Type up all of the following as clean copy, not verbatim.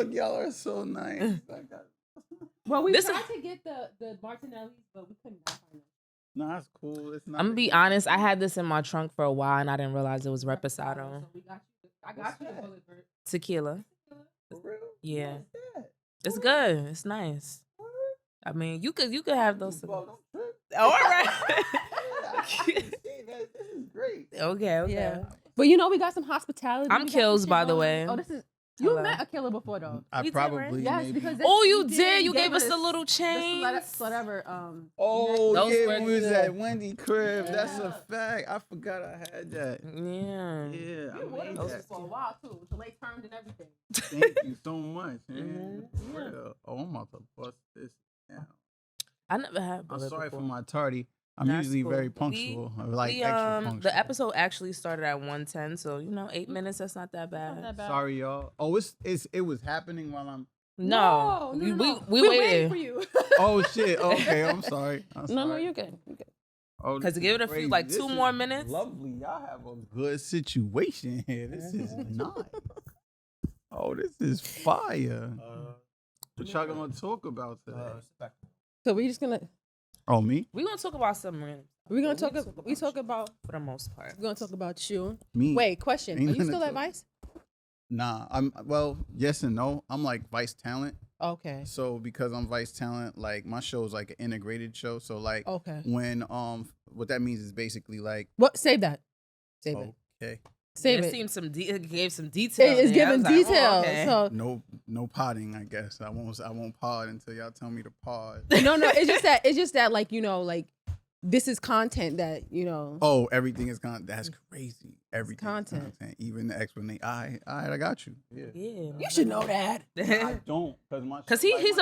Look, y'all are so nice. Well, we tried to get the Martinellis, but we couldn't find them. No, that's cool. It's not. I'm gonna be honest. I had this in my trunk for a while, and I didn't realize it was reposado. So I got you the bullet bird. Tequila. For real? Yeah, it's good. It's nice. I mean, you could have those. All right. This is great. Okay. Yeah. But you know, we got some hospitality. I'm Kils, by the way. Oh, this is. You met a killer before, though. I probably yes, maybe. because you did. You gave us the little chain. Whatever. Oh, those yeah, were we was good. at Wendy crib. Yeah. That's a fact. I forgot I had that. Yeah. Yeah, You I made those that. for a while too. The late turned and everything. Thank you so much, man. For real. Oh, I'm about to bust this down. I never had. I'm sorry before. for my tardy. I'm That's usually cool. very punctual. Extra punctual. The episode actually started at 1:10, so 8 minutes. That's not that bad. Not that bad. Sorry, y'all. Oh, it was happening while I'm. No. We waited waiting for you. Oh shit. Okay, I'm sorry. No, you're good. You're good. Oh, Because to give it a few, crazy. two more minutes. Lovely. Y'all have a good situation here. This is nice. Oh, this is fire. What y'all gonna talk about today? So we're just gonna. Oh, me? We're gonna talk about something random. We're gonna talk. We talk about. For the most part. We're gonna talk about you. Me? Wait, question. Ain't Are you nothing still to at talk- Vice? Nah, yes and no. I'm like Vice Talent. Okay. So because I'm Vice Talent, like my show is like an integrated show. So like Okay. when what that means is basically like What? Save that. Save it. okay. Save It it. seemed gave some details. It's there. I giving was like, details. okay. So No podding, I guess. I won't pod until y'all tell me to pod. no. It's just that like like this is content that Oh, everything is content. That's crazy. Everything content. is content. Even the explanation. I got you. Yeah. you should know that. I don't Cause he's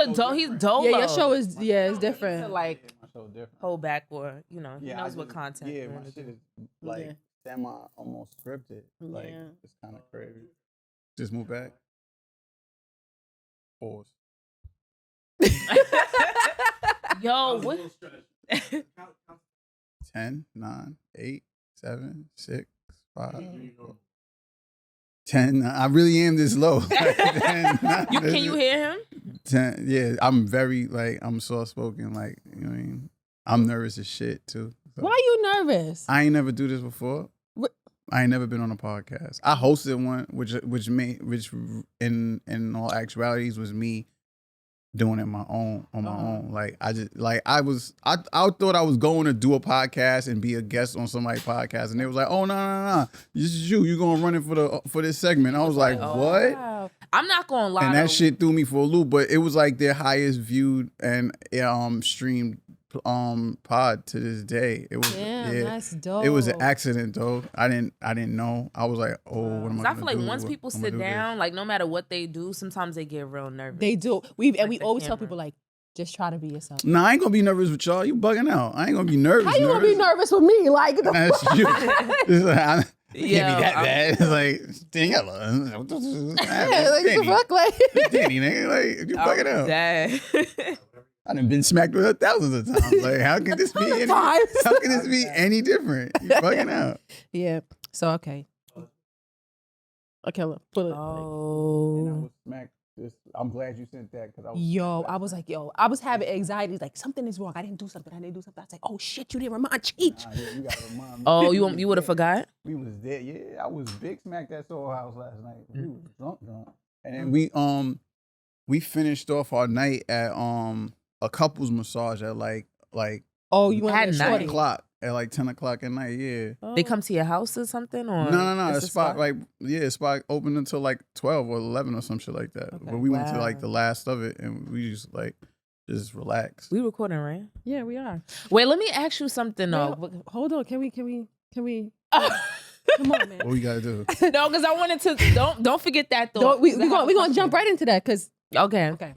dolo. Yeah, your show is it's different. To like my show different. hold back or he knows I what just- content. Yeah, we're my gonna shit do. is like semi almost scripted. Like Yeah. it's kind of crazy. Just move back. Pause. Yo, what? 10, 9, 8, 7, 6, 5, 4, 10. I really am this low. 10, 9, Can you hear him? 10. Yeah, I'm very I'm soft spoken. Like you know what I mean. I'm nervous as shit too. So. Why are you nervous? I ain't never do this before. What? I ain't never been on a podcast. I hosted one, which in all actualities was me doing it on my own. Like I thought I was going to do a podcast and be a guest on somebody's podcast, and they was like, "Oh no, this is you. You're gonna run it for this segment." I was like, "What?" Wow. I'm not gonna lie. And that shit threw me for a loop. But it was like their highest viewed and streamed pod to this day. It was that's dope. It was an accident though. I didn't know. I was like, oh, what am I gonna do? I feel like once people I'm gonna sit do down, like no matter what they do, sometimes they get real nervous. They do. We the always tell camera. people like, just try to be yourself. Nah, I ain't gonna be nervous with y'all. You bugging out. I ain't gonna be nervous. How you gonna be nervous with me? Like the That's you. It's like, it can't be that I'm- bad. It's like, Daniela. like the fuck, like Danny, nigga, like you bugging out. Dad. I done been smacked with her thousands of times. Like, how can this be any? times. How can this be any different? You bugging out. Yeah. So okay. Okay, look, put it. And I Oh. was smacked. I'm glad you sent that because I was. I was like, I was having anxiety. Like something is wrong. I didn't do something. I was like, oh shit, you didn't remind Cheech. Nah, yeah, you gotta remind me. Oh, you would have forgot? We was there. Yeah, I was big smacked at Soul House last night. We was drunk. And then we finished off our night at a couples massage at like Oh, you went At at night. 10 o'clock. At like 10 o'clock at night, yeah. They come to your house or something? Or No. it's The a spot, like, spot open until like 12 or 11 or some shit like that. Okay. But we went to Wow. like the last of it and we just relaxed. We recording, right? Yeah, we are. Wait, let me ask you something though. Wait, hold on. Can we? No, Come on, man. What we gotta do? because I wanted to don't forget that thought. We gonna jump right into that because Okay. okay.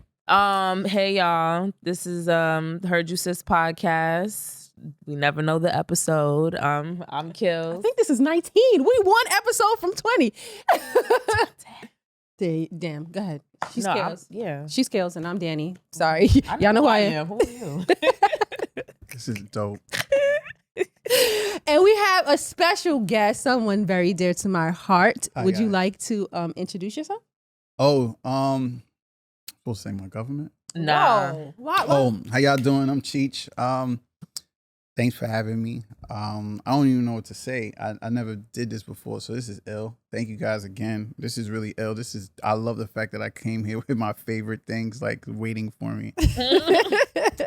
Hey y'all. This is Heard You Sis podcast. We never know the episode. I'm I Kils. think this is 19. We one episode from 20. Damn. Go ahead. She's Kils. Yeah. She's Kils and I'm Dany. Sorry. I Y'all know who I am. Who are you? This is dope. And we have a special guest, someone very dear to my heart. Hi, Would you guys. like to introduce yourself? Oh, Supposed to say my government. Nah. Whoa. Why? Oh, how y'all doing? I'm Cheech. Thanks for having me. I don't even know what to say. I never did this before, so this is ill. Thank you guys again. This is really ill. I love the fact that I came here with my favorite things like waiting for me.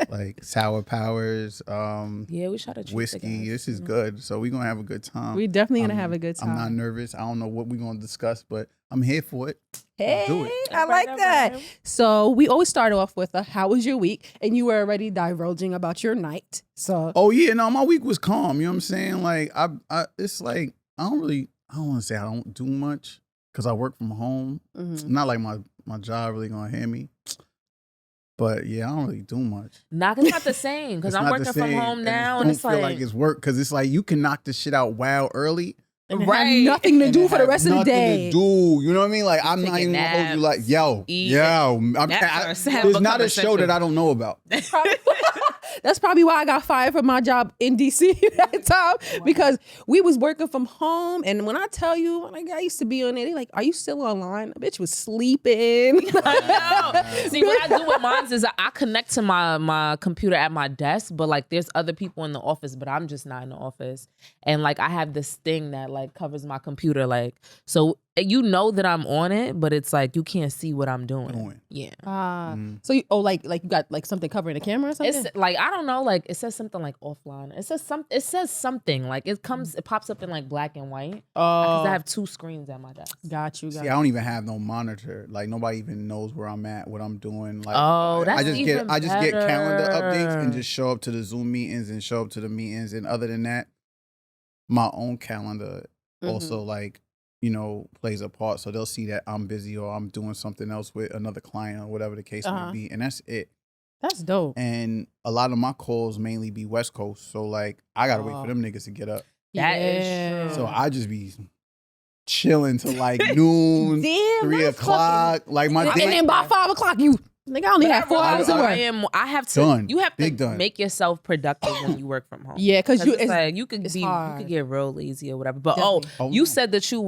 Like sour powers, Yeah, we try to treat whiskey. the guys. This is good. So we're gonna have a good time. We definitely gonna have a good time. I'm not nervous. I don't know what we're gonna discuss, but I'm here for it. Hey, Do it. I like that. So we always start off with how was your week? And you were already divulging about your night. So Oh yeah, no, my week was calm. You know what I'm saying? Like it's like I don't want to say I don't do much because I work from home. Not like my job really gonna hear me. But yeah, I don't really do much. It's not the same because I'm working from home now, and don't it's feel like it's work because it's like you can knock this shit out wild early. and it Right. have nothing to and do it for the have rest of the nothing day. to do, you know what I mean? Like I'm not Taking even gonna hold you like, naps, yo, eating. Naps have there's not become a show that I don't know about. That's probably why I got fired from my job in DC that time because we was working from home. And when I tell you, like I used to be on there, they like, "Are you still online?" The bitch was sleeping. I know. See, what I do with mine is I connect to my computer at my desk, but like there's other people in the office, but I'm just not in the office. And like I have this thing that like covers my computer, like so you know that I'm on it, but it's like you can't see what I'm doing. Yeah. So you like you got like something covering the camera or something? It's like I don't know, like it says something like offline. It says something like it pops up in like black and white. Because I have two screens at my desk. Got you. See, I don't even have no monitor. Like nobody even knows where I'm at, what I'm doing. Like That's I just even get calendar updates better. and just show up to the Zoom meetings and show up to the meetings. And other than that, my own calendar also like, you know, plays a part. So they'll see that I'm busy or I'm doing something else with another client or whatever the case may be. And that's it. That's dope. And a lot of my calls mainly be West Coast. So like I gotta wait for them niggas to get up. That is true. So I just be chilling till like noon, Damn, 3 that's o'clock. Like my and day. then by 5 o'clock, you nigga, I only have 4 hours of work. I have to. Done. You have to Big done. make yourself productive when you work from home. Yeah, because It's like you could it's be, you hard. could get real lazy or whatever. But Definitely. Oh, you no. said that you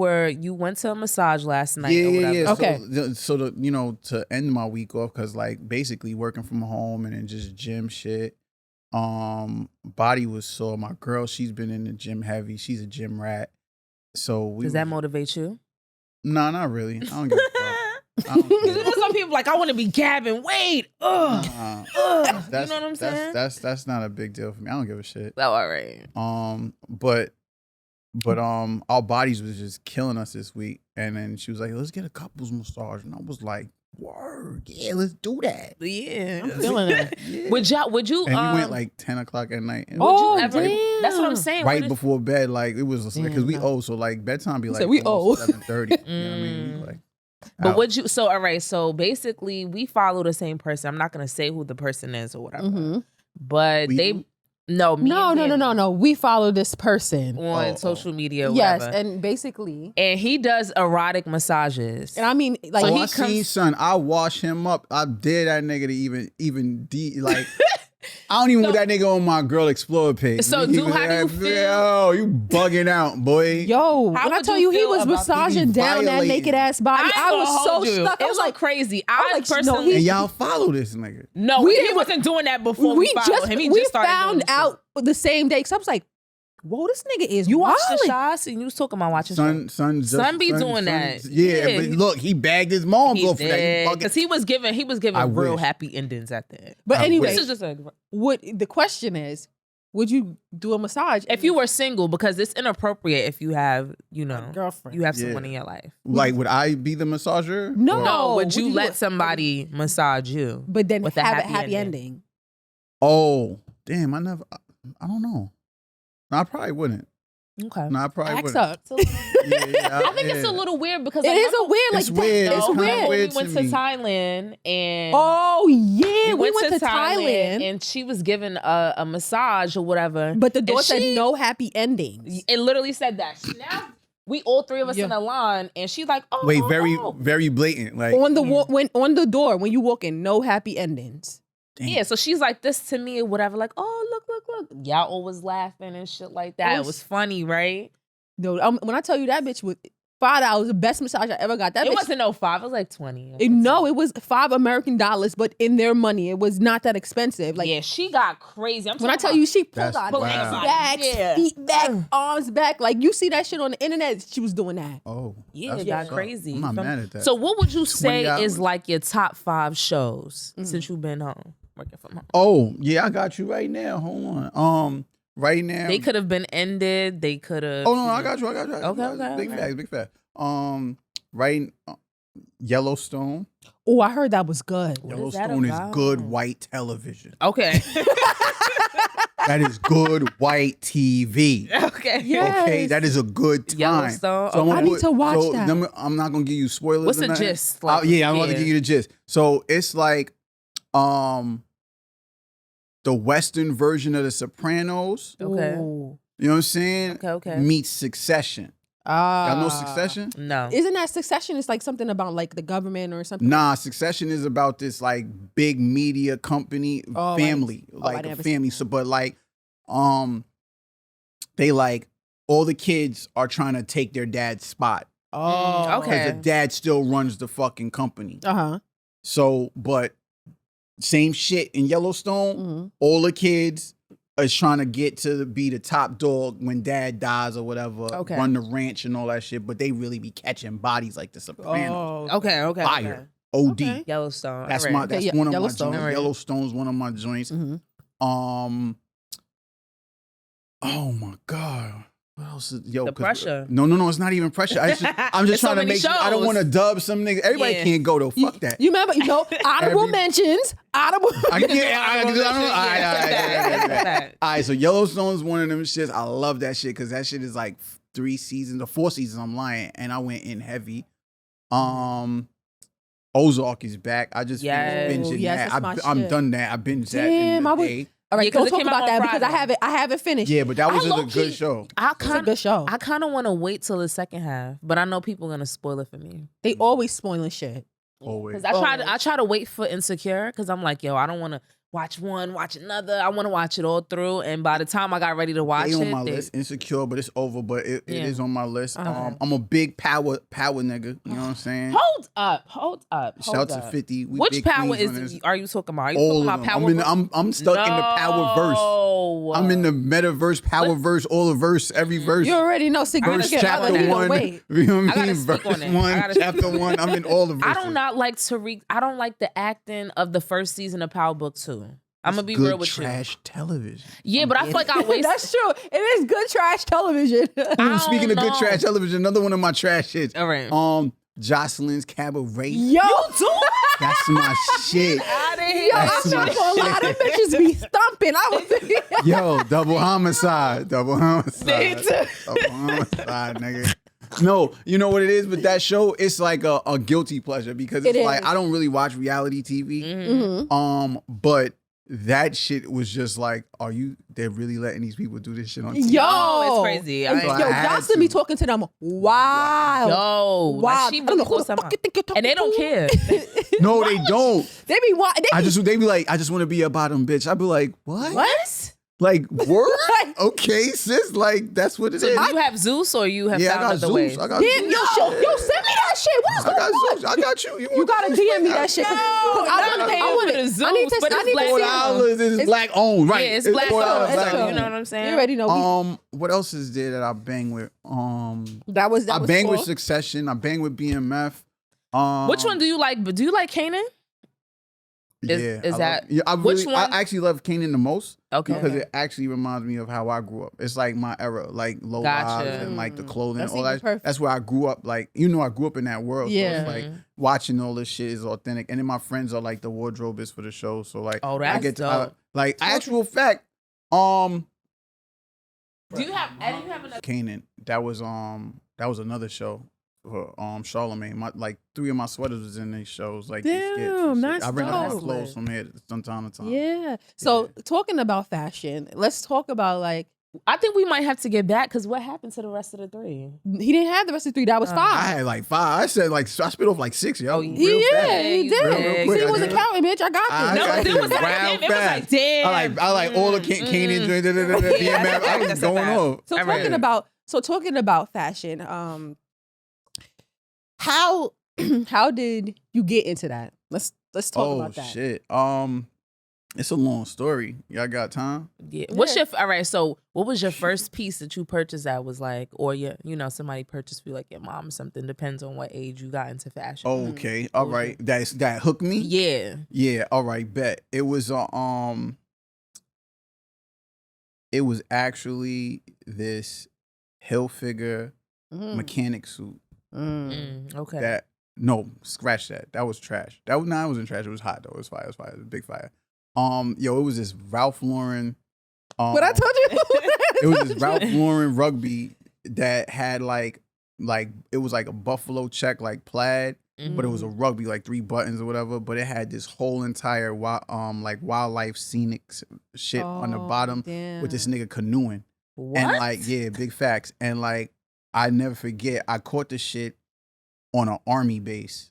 went to a massage last night or whatever. Yeah. Okay. So you know, to end my week off, because like basically working from home and then just gym shit. Body was sore. My girl, she's been in the gym heavy. She's a gym rat. So Does that motivate you? No, not really. I don't give a fuck. I don't You care. know, some people like, I want to be gabbing weight. Ugh. Ugh. You know That's what I'm saying? that's not a big deal for me. I don't give a shit. Oh, all right. But our bodies was just killing us this week, and then she was like, "Let's get a couples massage," and I was like, "Word, yeah, let's do that." Yeah. I'm feeling it. Yeah. Would you? And we went like 10 o'clock at night. And Oh, ever? damn. That's what I'm saying. right What before bed, like it was because we Damn. owe, so like bedtime be like said we owe. 7:30. You know what I mean? We, like, But out. would you? So all right. So basically, we follow the same person. I'm not gonna say who the person is or whatever. Mhm. But We they do? no me No, and no, no, Danny no, no. We follow this person. on social media. Or Yes, whatever. and basically, And he does erotic massages. and I mean, like, So he I comes- seen son. I wash him up. I dare that nigga to even like. I don't even want that nigga on my Girl Explorer page. So, He dude, was how do you like, feel? Yo, you bugging out, boy. yo, How when I would tell you you he feel was about massaging down that violating? naked ass body, I was so stuck. I It was was like, crazy. I I was like, no, personally And y'all follow this nigga. no, We he didn't- wasn't doing that before we followed him. He we just started doing found this out the same day because I was like, whoa, this nigga is You watched the wildin'. shots and you was talking about watching shots. Son be doing that. Yeah, Yeah. but look, he bagged his moms He off for that. did He because fucking, he was giving I real wish. happy endings at the end. But I anyway, This is just a the question is, would you do a massage if you were single because it's inappropriate if you have girlfriend? you have Yeah. someone in your life. like, would I be the massager? No. Or- No, would you would you let do it? somebody massage you? but then with a have a happy happy ending. ending. Oh, damn! I don't know. No, I probably wouldn't. Okay. No, I probably Axe wouldn't. up. I think it's a little weird because It is a weird, like It's weird. It's It's kinda weird. weird. We went to to me. Thailand and Oh yeah, we went to Thailand, and she was given a massage or whatever. but the door and said she- no happy endings. It literally said that. Now we all three of us Yeah. in a line, and she's like, "Oh, Wait, oh, very, oh." very blatant. Like, On the when on the door when you walk in, no happy endings. damn. Yeah." So she's like this to me or whatever, like, "Oh, look, look, look." Y'all always laughing and shit like that. Oh, It was funny, right? No, when I tell you that bitch was $5, the best massage I ever got. That It bitch, wasn't no 5. It was like 20. no, it was $5 American, but in their money, it was not that expensive. Like, yeah, she got crazy. when I tell you, she pulled That's out wow. legs back, Yeah. feet back, arms back. Like, you see that shit on the internet, she was doing that. Oh, yeah, that's it got what's up. crazy. I'm not mad at that. So what would you say 20 is hours. like your top 5 shows since you've been home, working from home? Oh, yeah, I got you right now. Hold on. Right now. They could have been ended. They could have. Oh, no, I got you. Okay, Big okay. facts, big facts. Right, Yellowstone. Oh, I heard that was good. What is that Yellowstone is about? good white television. Okay. That is good white TV. Okay. Yeah. Okay, Yes. that is a good time. Yellowstone, I'm okay. gonna I need to watch that. I'm not gonna give you spoilers. What's or the nothing. gist? Like, Yeah, I'm about to yeah. give you the gist. So it's like, the Western version of The Sopranos. Okay. Ooh. You know what I'm saying? Okay. Meets Succession. Ah. Y'all know Succession? No. Isn't that Succession? It's like something about like the government or something. Nah, Succession is about this like big media company Oh, family, I like a never family. seen So, but like, they like all the kids are trying to take their dad's spot Oh, okay. because the dad still runs the fucking company. Uh-huh. So, but same shit in Yellowstone. Mhm. All the kids is trying to get to be the top dog when dad dies or whatever. Okay. Run the ranch and all that shit. But they really be catching bodies like the Sopranos. Oh. Okay. Okay. Fire. OD. Okay. Yellowstone. That's all my right. that's Okay, one of Yellowstone. my joints. Alright. Yellowstone's one of my joints. Mhm. Oh my God. What else is The pressure. No, it's not even pressure. I'm just It's so trying to many make I don't shows. want to dub some niggas. Everybody Yeah. can't go though. Fuck that. You remember, honorable Every- mentions. Honorable. I can do can't. honorable mentions, yeah. All right, so Yellowstone's one of them shits. I love that shit because that shit is like 3 seasons or 4 seasons. I'm lying, and I went in heavy. Ozark is back. I just Yes. finished binging Yes, that. that's my I'm shit. done that. I binged that in Damn, the I was- day. All right, Yeah, 'cause don't it talk came out about on that because Friday. I haven't finished. Yeah, but that was a low-key- good show. It's a good show. I kind of want to wait till the second half, but I know people are gonna spoil it for me. They always spoiling shit. Always. Because I try to wait for Insecure because I'm like, yo, I don't want to watch one, watch another. I want to watch it all through. And by the time I got ready to watch They on my it, list. Insecure, but it's over. But it Yeah. is on my list. Uh-huh. I'm a big power nigga. You know what I'm saying? hold up. Shout to 50. We Which big power queens on is? this. Are you talking about? Are you All talking of about them. power? I'm stuck in the power verse. No. I'm in the metaverse, power verse, all the verse, every verse. You already know Verse significant chapter other. You don't 1. wait. You know what I I gotta mean? speak Verse on it. I 1, gotta speak chapter 1. I'm in all the verses. I do not like Tariq. I don't like the acting of the first season of Power Book 2. I'm gonna be Good real with trash television. you. Yeah, but I feel like I wasted. That's true. It is good trash television. I Speaking of don't good know. trash television, another one of my trash hits. All right. Jocelyn's Cabaret. Yo, That's my shit. Out of yo, here. That's I'm not my gonna lie, them bitches be thumping. I was. Yo, double homicide. Double homicide. Double homicide, nigga. No, you know what it is, but that show, it's like a guilty pleasure because it's It like is. I don't really watch reality TV. Mhm. But that shit was just like, they're really letting these people do this shit on TV? Yo, Oh, it's crazy. I Yo, ain't- I had Jocelyn be to. talking to them. Wow. Yo, Wow. like she I don't really know who goes the fuck somehow. you think you're talking And they don't to. care. No, they don't. They be what? They be like, I just want to be a bottom bitch. I'd be like, what? What? Like, word? Okay, sis, like, that's what it So is. do you have Zeus or you have Yeah, I found got other Zeus. ways? I got Damn, Zeus. yo, send me that shit. What is I got going on? Zeus. I got you. You gotta DM me that shit. No, I not paying want for the it. Zeus, I need to. but I it's need black to $4 see it. is It's- black owned, right? Yeah, it's black $4, owned. black So, owned. you know what I'm saying? You already know. What else is there that I bang with? That was. I bang with Succession. I bang with BMF. Which one do you like? Do you like Kanan? Is- Yeah, is I that- love, yeah, I which really, one? I actually love Kanan the most Okay. because it actually reminds me of how I grew up. It's like my era, like low Gotcha. lives and like the clothing, That's all even that. perfect. That's where I grew up. Like I grew up in that world. Yeah. So it's like watching all this shit is authentic, and then my friends are like the wardrobers for the show. So like, Oh, I that's get to dope. like actual fact. Do you have? And you have another? Kanan. That was another show for Charlemagne. Like 3 of my sweaters was in these shows. Like these skits and Damn, shit. that's I bring up my dope. clothes from here from time to time. Yeah. So talking about fashion, let's talk about like I think we might have to get back because what happened to the rest of the 3? he didn't have the rest of the 3. That was 5. I had like 5. I said like I spit off like 6, yo. Oh, Real Yeah, fast. he you did. real See, quick, he I was did. accounting, bitch. I got I this. got it this was like, round damn, it was fast. like, damn. I like all the Kanan BMF. I was That's going a fact. off. So I read talking about fashion, how did you get into that? Let's talk about that. Oh shit. It's a long story. Y'all got time? Yeah. All right, so what was your first piece that you purchased that was like, or somebody purchased for you, like your mom or something, depends on what age you got into fashion. Okay. All right. That hooked me? Yeah. Yeah, all right, bet. It was actually this Hilfiger mechanic suit. Okay. Scratch that. That was trash. It wasn't trash. It was hot though. It was fire. It was a big fire. It was this Ralph Lauren. What I told you? It was this Ralph Lauren rugby that had like it was like a buffalo check, like plaid, but it was a rugby, like 3 buttons or whatever. But it had this whole entire like wildlife scenic shit on the bottom with this nigga canoeing. What? And like, yeah, big facts. And like, I never forget, I caught the shit on an army base.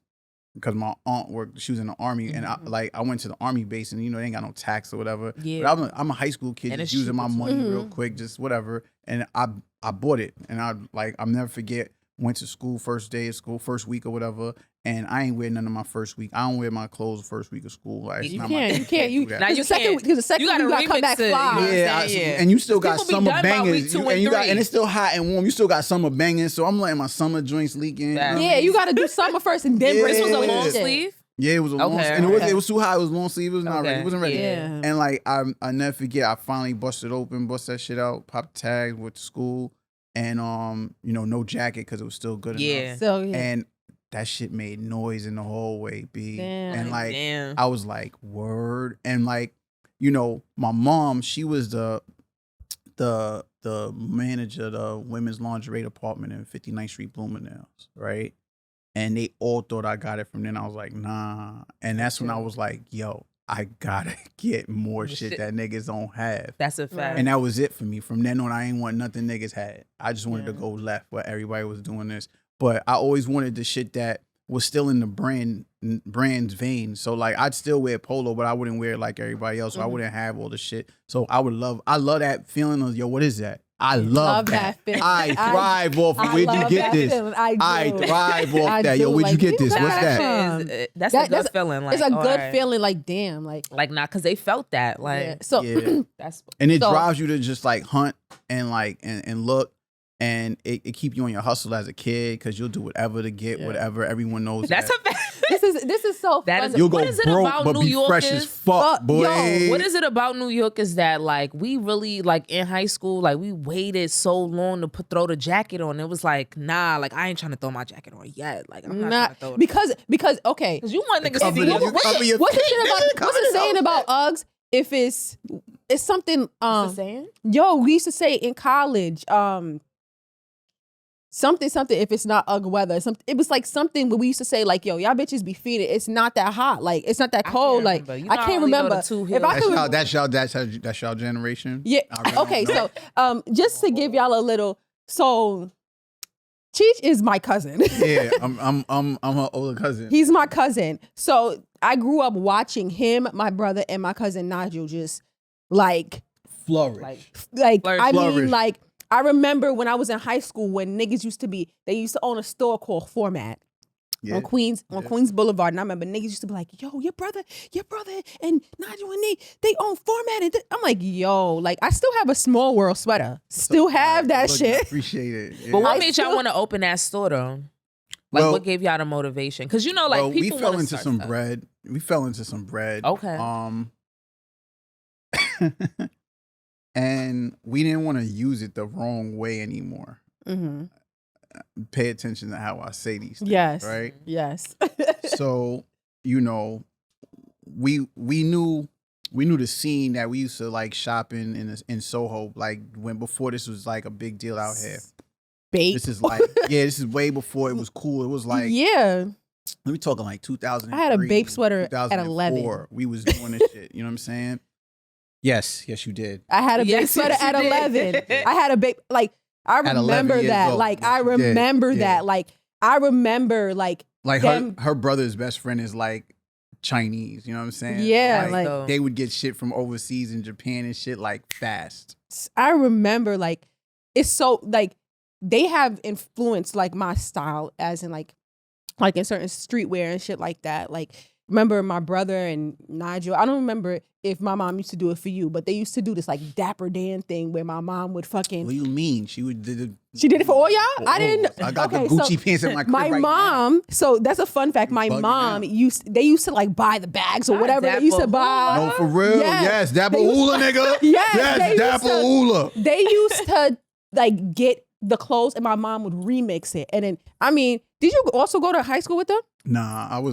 Because my aunt worked, she was in the army, and I went to the army base, and they ain't got no tax or whatever. Yeah. But I'm a high school kid, And just it's using my cheaper, money real quick, just whatever. And I bought it, and I'll never forget. Went to school first day of school, first week or whatever, and I ain't wear none of my first week. I don't wear my clothes the first week of school. Like, You can't. Now you can't. Because the second You gotta you got to come remix back it, fly. Yeah, and you still got People be summer done by bangers, week 2 and 3. and it's still hot and warm. You still got summer banging, so I'm letting my summer joints leak in. Yeah, you got to do summer first and then Yeah. bring This was a it long in. sleeve. Yeah, it was a long, and it was too hot. It was long sleeve. It was not ready. It wasn't ready. Yeah. And like I never forget, I finally busted that shit out, popped the tag, went to school, and no jacket because it was still good enough. So yeah. And that shit made noise in the hallway, B. Damn. And like Damn. I was like, word. And like, my mom, she was the manager of the women's lingerie department in 59th Street, Bloomingdale's, right? And they all thought I got it from then. I was like, nah. And that's when I was like, yo, I gotta get more shit that niggas don't have. That's a fact. And that was it for me. From then on, I ain't want nothing niggas had. I just wanted to go left where everybody was doing this. But I always wanted the shit that was still in the brand's vein. So like I'd still wear polo, but I wouldn't wear it like everybody else. So I wouldn't have all the shit. So I love that feeling of, yo, what is that? I love that. feeling. I thrive off of where'd you get this? I thrive off that. Yo, where'd you get this? What's that? That's a good feeling. Like, it's a good feeling. Like, damn. Like nah, because they felt that. Like, yeah. So that's and it drives you to just like hunt and like and look. And it keep you on your hustle as a kid because you'll do whatever to get whatever. Everyone knows that's that. a fact. this is so fun. You'll go broke, but New be York fresh as fuck, boy. Yo, What is it about New York is that like we really like in high school like we waited so long to throw the jacket on. It was like nah, like I ain't trying to throw my jacket on yet. Like I'm not trying to throw it because okay. Because you want niggas to Cover see your- you. cover your What's the feet, shit about? nigga. Cover What's the it saying up. about Uggs? If it's something What's the saying? yo, we used to say in college something if it's not Ugg weather. It was like something where we used to say like, yo, y'all bitches be feeding. It's not that hot. Like it's not that cold. Like I can't remember. If I could, That's y'all generation. yeah. Okay, so just to give y'all a little, so Cheech is my cousin. Yeah, I'm her older cousin. He's my cousin. So I grew up watching him, my brother, and my cousin Nigel just like flourish. Like Flourish. I Flourish. mean, like I remember when I was in high school when niggas used to own a store called Format. Yeah. On Queens Boulevard. And I remember niggas used to be like, yo, your brother and Nigel and they own Format. And I'm like, yo, like I still have a Small World sweater. Still have that Look, shit. Appreciate it. Yeah. But what I made y'all still- want to open that store though? Like Well- what gave y'all the motivation? Because like we people fell wanna into start some stuff. bread. We fell into some bread. Okay. And we didn't want to use it the wrong way anymore. Mm-hmm. Pay attention to how I say these things. Yes. Right. Yes. So, we knew the scene that we used to like shopping in Soho, like when before this was like a big deal out here. Bape. This is like, this is way before it was cool. It was like, yeah. we talking like 2000. I had a Bape sweater at 2004. We was doing this shit. You know what I'm saying? Yes, you did. I had a Bape Yes, sweater yes, you at did. 11. I had a Bape, like, I At 11 remember years that. old. Like, Yes, I you did. remember Yeah. that. Like, I remember, like them- her brother's best friend is like Chinese. You know what I'm saying? Yeah, like- So- they would get shit from overseas in Japan and shit like fast. I remember, like, it's so, like, they have influenced, like, my style as in, like, like in certain streetwear and shit like that. Like, remember my brother and Nigel, I don't remember if my mom used to do it for you, but they used to do this like Dapper Dan thing where my mom would fucking. What do you mean? She did it for all y'all? I didn't. I got the Gucci pants in my crib My mom, so that's a fun fact. My mom they used to like buy the bags or whatever they used to buy. No, for real. Yes, Dapper Hula, nigga. Yes, Dapper Hula. They used to like get the clothes and my mom would remix it. And then, I mean, did you also go to high school with them? Nah, I've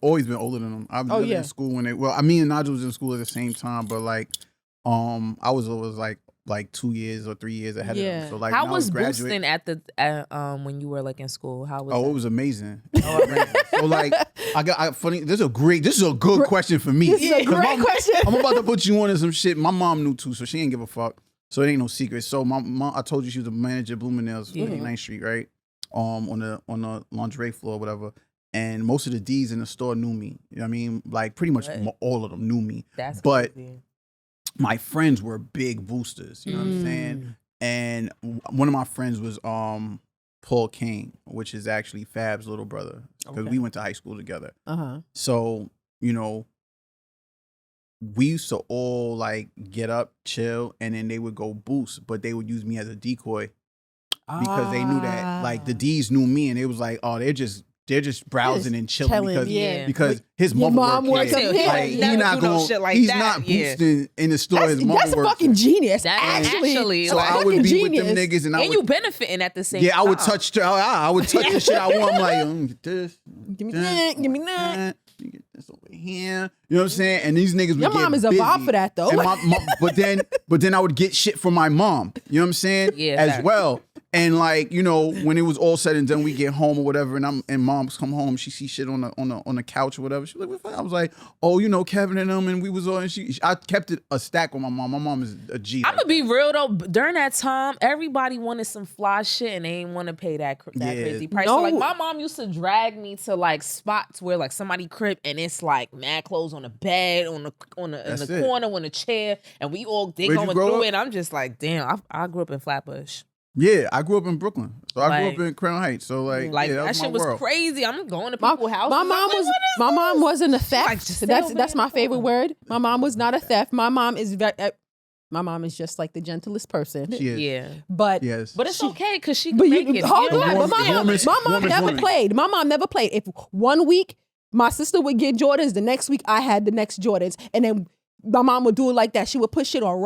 always been older than them. I was in school when me and Nigel was in school at the same time, but like, I was always like 2 years or 3 years ahead of them. So like, how was boosting at when you were like in school? How was it was amazing. So like, this is a good question for me. This is a great question. I'm about to put you on to some shit. My mom knew too, so she ain't give a fuck. So it ain't no secret. So my mom, I told you she was a manager at Bloomingdale's, 59th Street, right? On the lingerie floor or whatever. And most of the D's in the store knew me. You know what I mean? Like pretty much all of them knew me. But my friends were big boosters. You know what I'm saying? And one of my friends was Paul King, which is actually Fab's little brother, because we went to high school together. So, you know, we used to all like get up, chill, and then they would go boost, but they would use me as a decoy because they knew that like the D's knew me, and it was like, oh, they're just browsing and chilling because his mom works here. Like, he's not boosting in the store. His mom that's fucking genius. Actually, so I would be with them niggas, and you benefiting at the same time. Yeah, I would touch the shit I want. I'm like, get this, give me that. You get this over here. You know what I'm saying? And these niggas would Your mom is a vibe for that though. And but then I would get shit from my mom. You know what I'm saying? Yeah, as well. And like, you know, when it was all said and done, we get home or whatever, and mom's come home, she sees shit on the couch or whatever. She was like, what? I was like, oh, you know, Kevin and them, and we was all, and I kept it a stack with my mom. My mom is a G. I'm gonna be real though. During that time, everybody wanted some fly shit, and they ain't want to pay that crazy price. So like, my mom used to drag me to like spots where like somebody crib, and it's like mad clothes on the bed, in the corner, on a chair, and we all going through it. And I'm just like, damn, I grew up in Flatbush. Yeah, I grew up in Brooklyn. So I grew up in Crown Heights. So like that shit was crazy. I'm going to people's houses. My mom wasn't a theft. Like, that's my favorite word. My mom was not a theft. My mom is just like the gentlest person. She is. Yeah. But it's okay because she can make it. Hold on. My mom never played. My mom never played. If 1 week my sister would get Jordans, the next week I had the next Jordans, and then my mom would do it like that. She would put shit on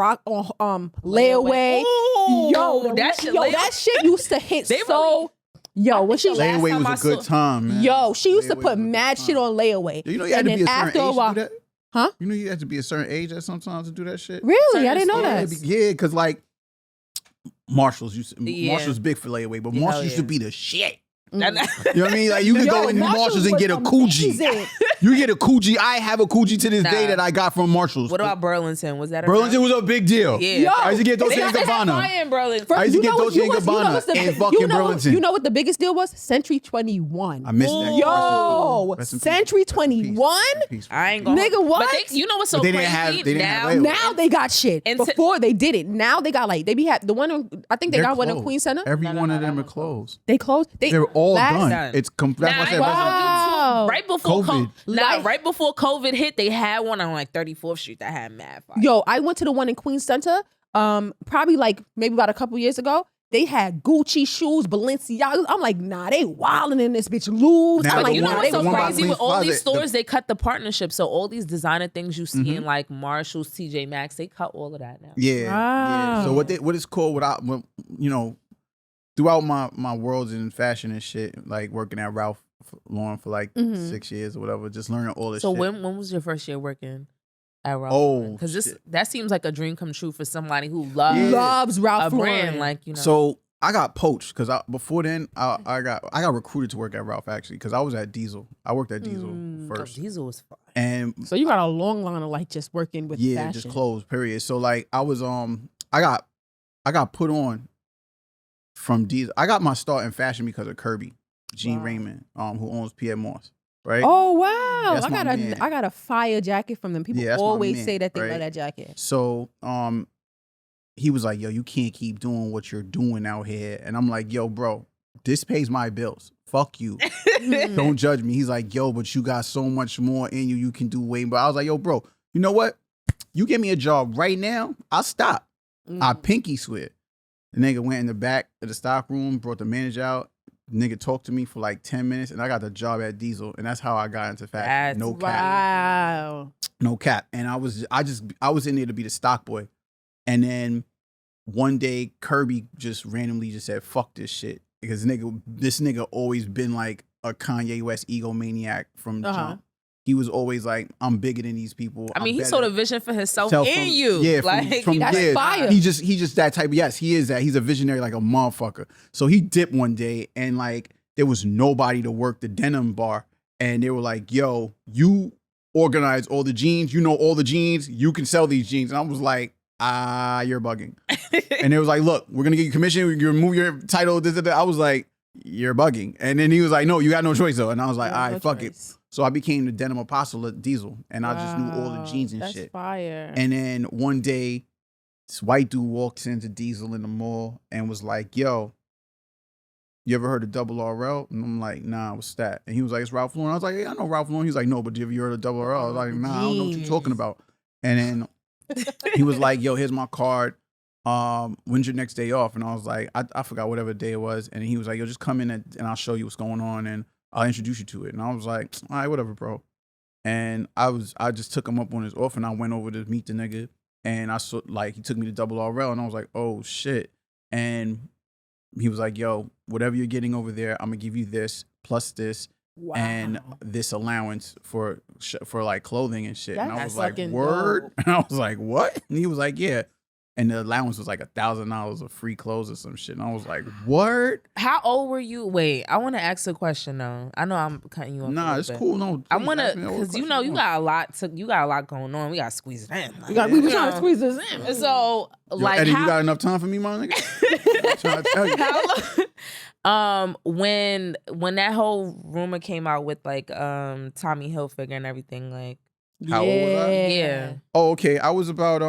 layaway. Ooh, that shit used to hit when she layaway was a good time, man. Yo, she used to put mad shit on layaway. You know you had to be a certain age to do that? Huh? You know you had to be a certain age at sometimes to do that shit? Really? I didn't know that. Yeah, because like Marshall's big for layaway, but Marshall's used to be the shit. You know what I mean? Like you could go into Marshalls and get a Coogee. You get a Coogee. I have a Coogee to this day that I got from Marshalls. What about Burlington? Was that Burlington was a big deal. Yeah. I used to get Dolce & Gabbana. I used to get Dolce & Gabbana in fucking Burlington. You know what the biggest deal was? Century 21. I missed that. Yo, Century 21? I ain't gonna. Nigga, what? But you know what's so crazy? Now they got shit. Before they did it. Now they got like, the one, I think they got one in Queens Center. Every one of them are closed. They closed? They're all done. It's right before COVID. Right before COVID hit, they had one on like 34th Street that had mad fire. Yo, I went to the one in Queens Center, probably like maybe about a couple years ago. They had Gucci shoes, Balenciaga. I'm like, nah, they wilding in this bitch. Loose. I'm like, you know what's so crazy with all these stores? They cut the partnership. So all these designer things you see in like Marshalls, TJ Maxx, they cut all of that now. Yeah. Wow. Yeah. So what is cool throughout my worlds in fashion and shit, like working at Ralph Lauren for like 6 years or whatever, just learning all this shit. So when was your first year working at Ralph? Oh, because that seems like a dream come true for somebody who loves Ralph a Lauren. brand, like, you know. So I got poached because before then I got recruited to work at Ralph actually because I was at Diesel. I worked at Diesel first. Diesel was fun. And so you got a long line of like just working with fashion. Just clothes. Period. So like I was I got put on from Diesel. I got my start in fashion because of Kirby, Gene Raymond, who owns Pierre Moss, right? Oh wow! That's I got a fire jacket from them. People always say that they love that jacket. So he was like, yo, you can't keep doing what you're doing out here. And I'm like, yo, bro, this pays my bills. fuck you. Don't judge me. He's like, yo, but you got so much more in you. You can do way more. I was like, yo, bro, you know what? You give me a job right now, I'll stop. I pinky swear. The nigga went in the back of the stock room, brought the manager out. Nigga talked to me for like 10 minutes, and I got the job at Diesel, and that's how I got into fashion. No cap. Wow. No cap. And I was in there to be the stock boy. And then one day Kirby just randomly just said, fuck this shit. Because this nigga always been like a Kanye West egomaniac from the jump. He was always like, I'm bigger than these people. I mean, he saw the vision for himself in you. Yeah, from that's fire. He just that type of, yes, he is that. He's a visionary like a motherfucker. So he dipped one day and like there was nobody to work the denim bar. And they were like, yo, you organize all the jeans. You know all the jeans. You can sell these jeans. And I was like, you're bugging. And they was like, look, we're going to give you commission. We're going to remove your title. I was like, you're bugging. And then he was like, no, you got no choice though. And I was like, all right, fuck it. So I became the denim apostle at Diesel, and I just knew all the jeans and shit. That's fire. And then one day, this white dude walks into Diesel in the mall and was like, yo, you ever heard of Double RL? And I'm like, nah, what's that? And he was like, it's Ralph Lauren. I was like, yeah, I know Ralph Lauren. He's like, no, but have you heard of Double RL? I was like, nah, I don't know what you're talking about. And then he was like, yo, here's my card. When's your next day off? And I was like, I forgot whatever day it was. And he was like, yo, just come in and I'll show you what's going on. And I'll introduce you to it. And I was like, all right, whatever, bro. And I just took him up on his offer and I went over to meet the nigga. And I saw, like, he took me to Double RL and I was like, oh shit. And he was like, yo, whatever you're getting over there, I'm gonna give you this plus this and this allowance for like clothing and shit. And I was like, word? And I was like, what? And he was like, yeah. And the allowance was like $1,000 of free clothes or some shit. And I was like, word? How old were you? Wait, I want to ask a question though. I know I'm cutting you off. Nah, it's cool. No, I want to, because you know, you got a lot going on. We got to squeeze it in. Like, we trying to squeeze this in. So, like, Eddie, you got enough time for me, my nigga? I'm trying to tell you. When that whole rumor came out with like Tommy Hilfiger and everything, like, how old was I? Yeah. Oh, okay. I was about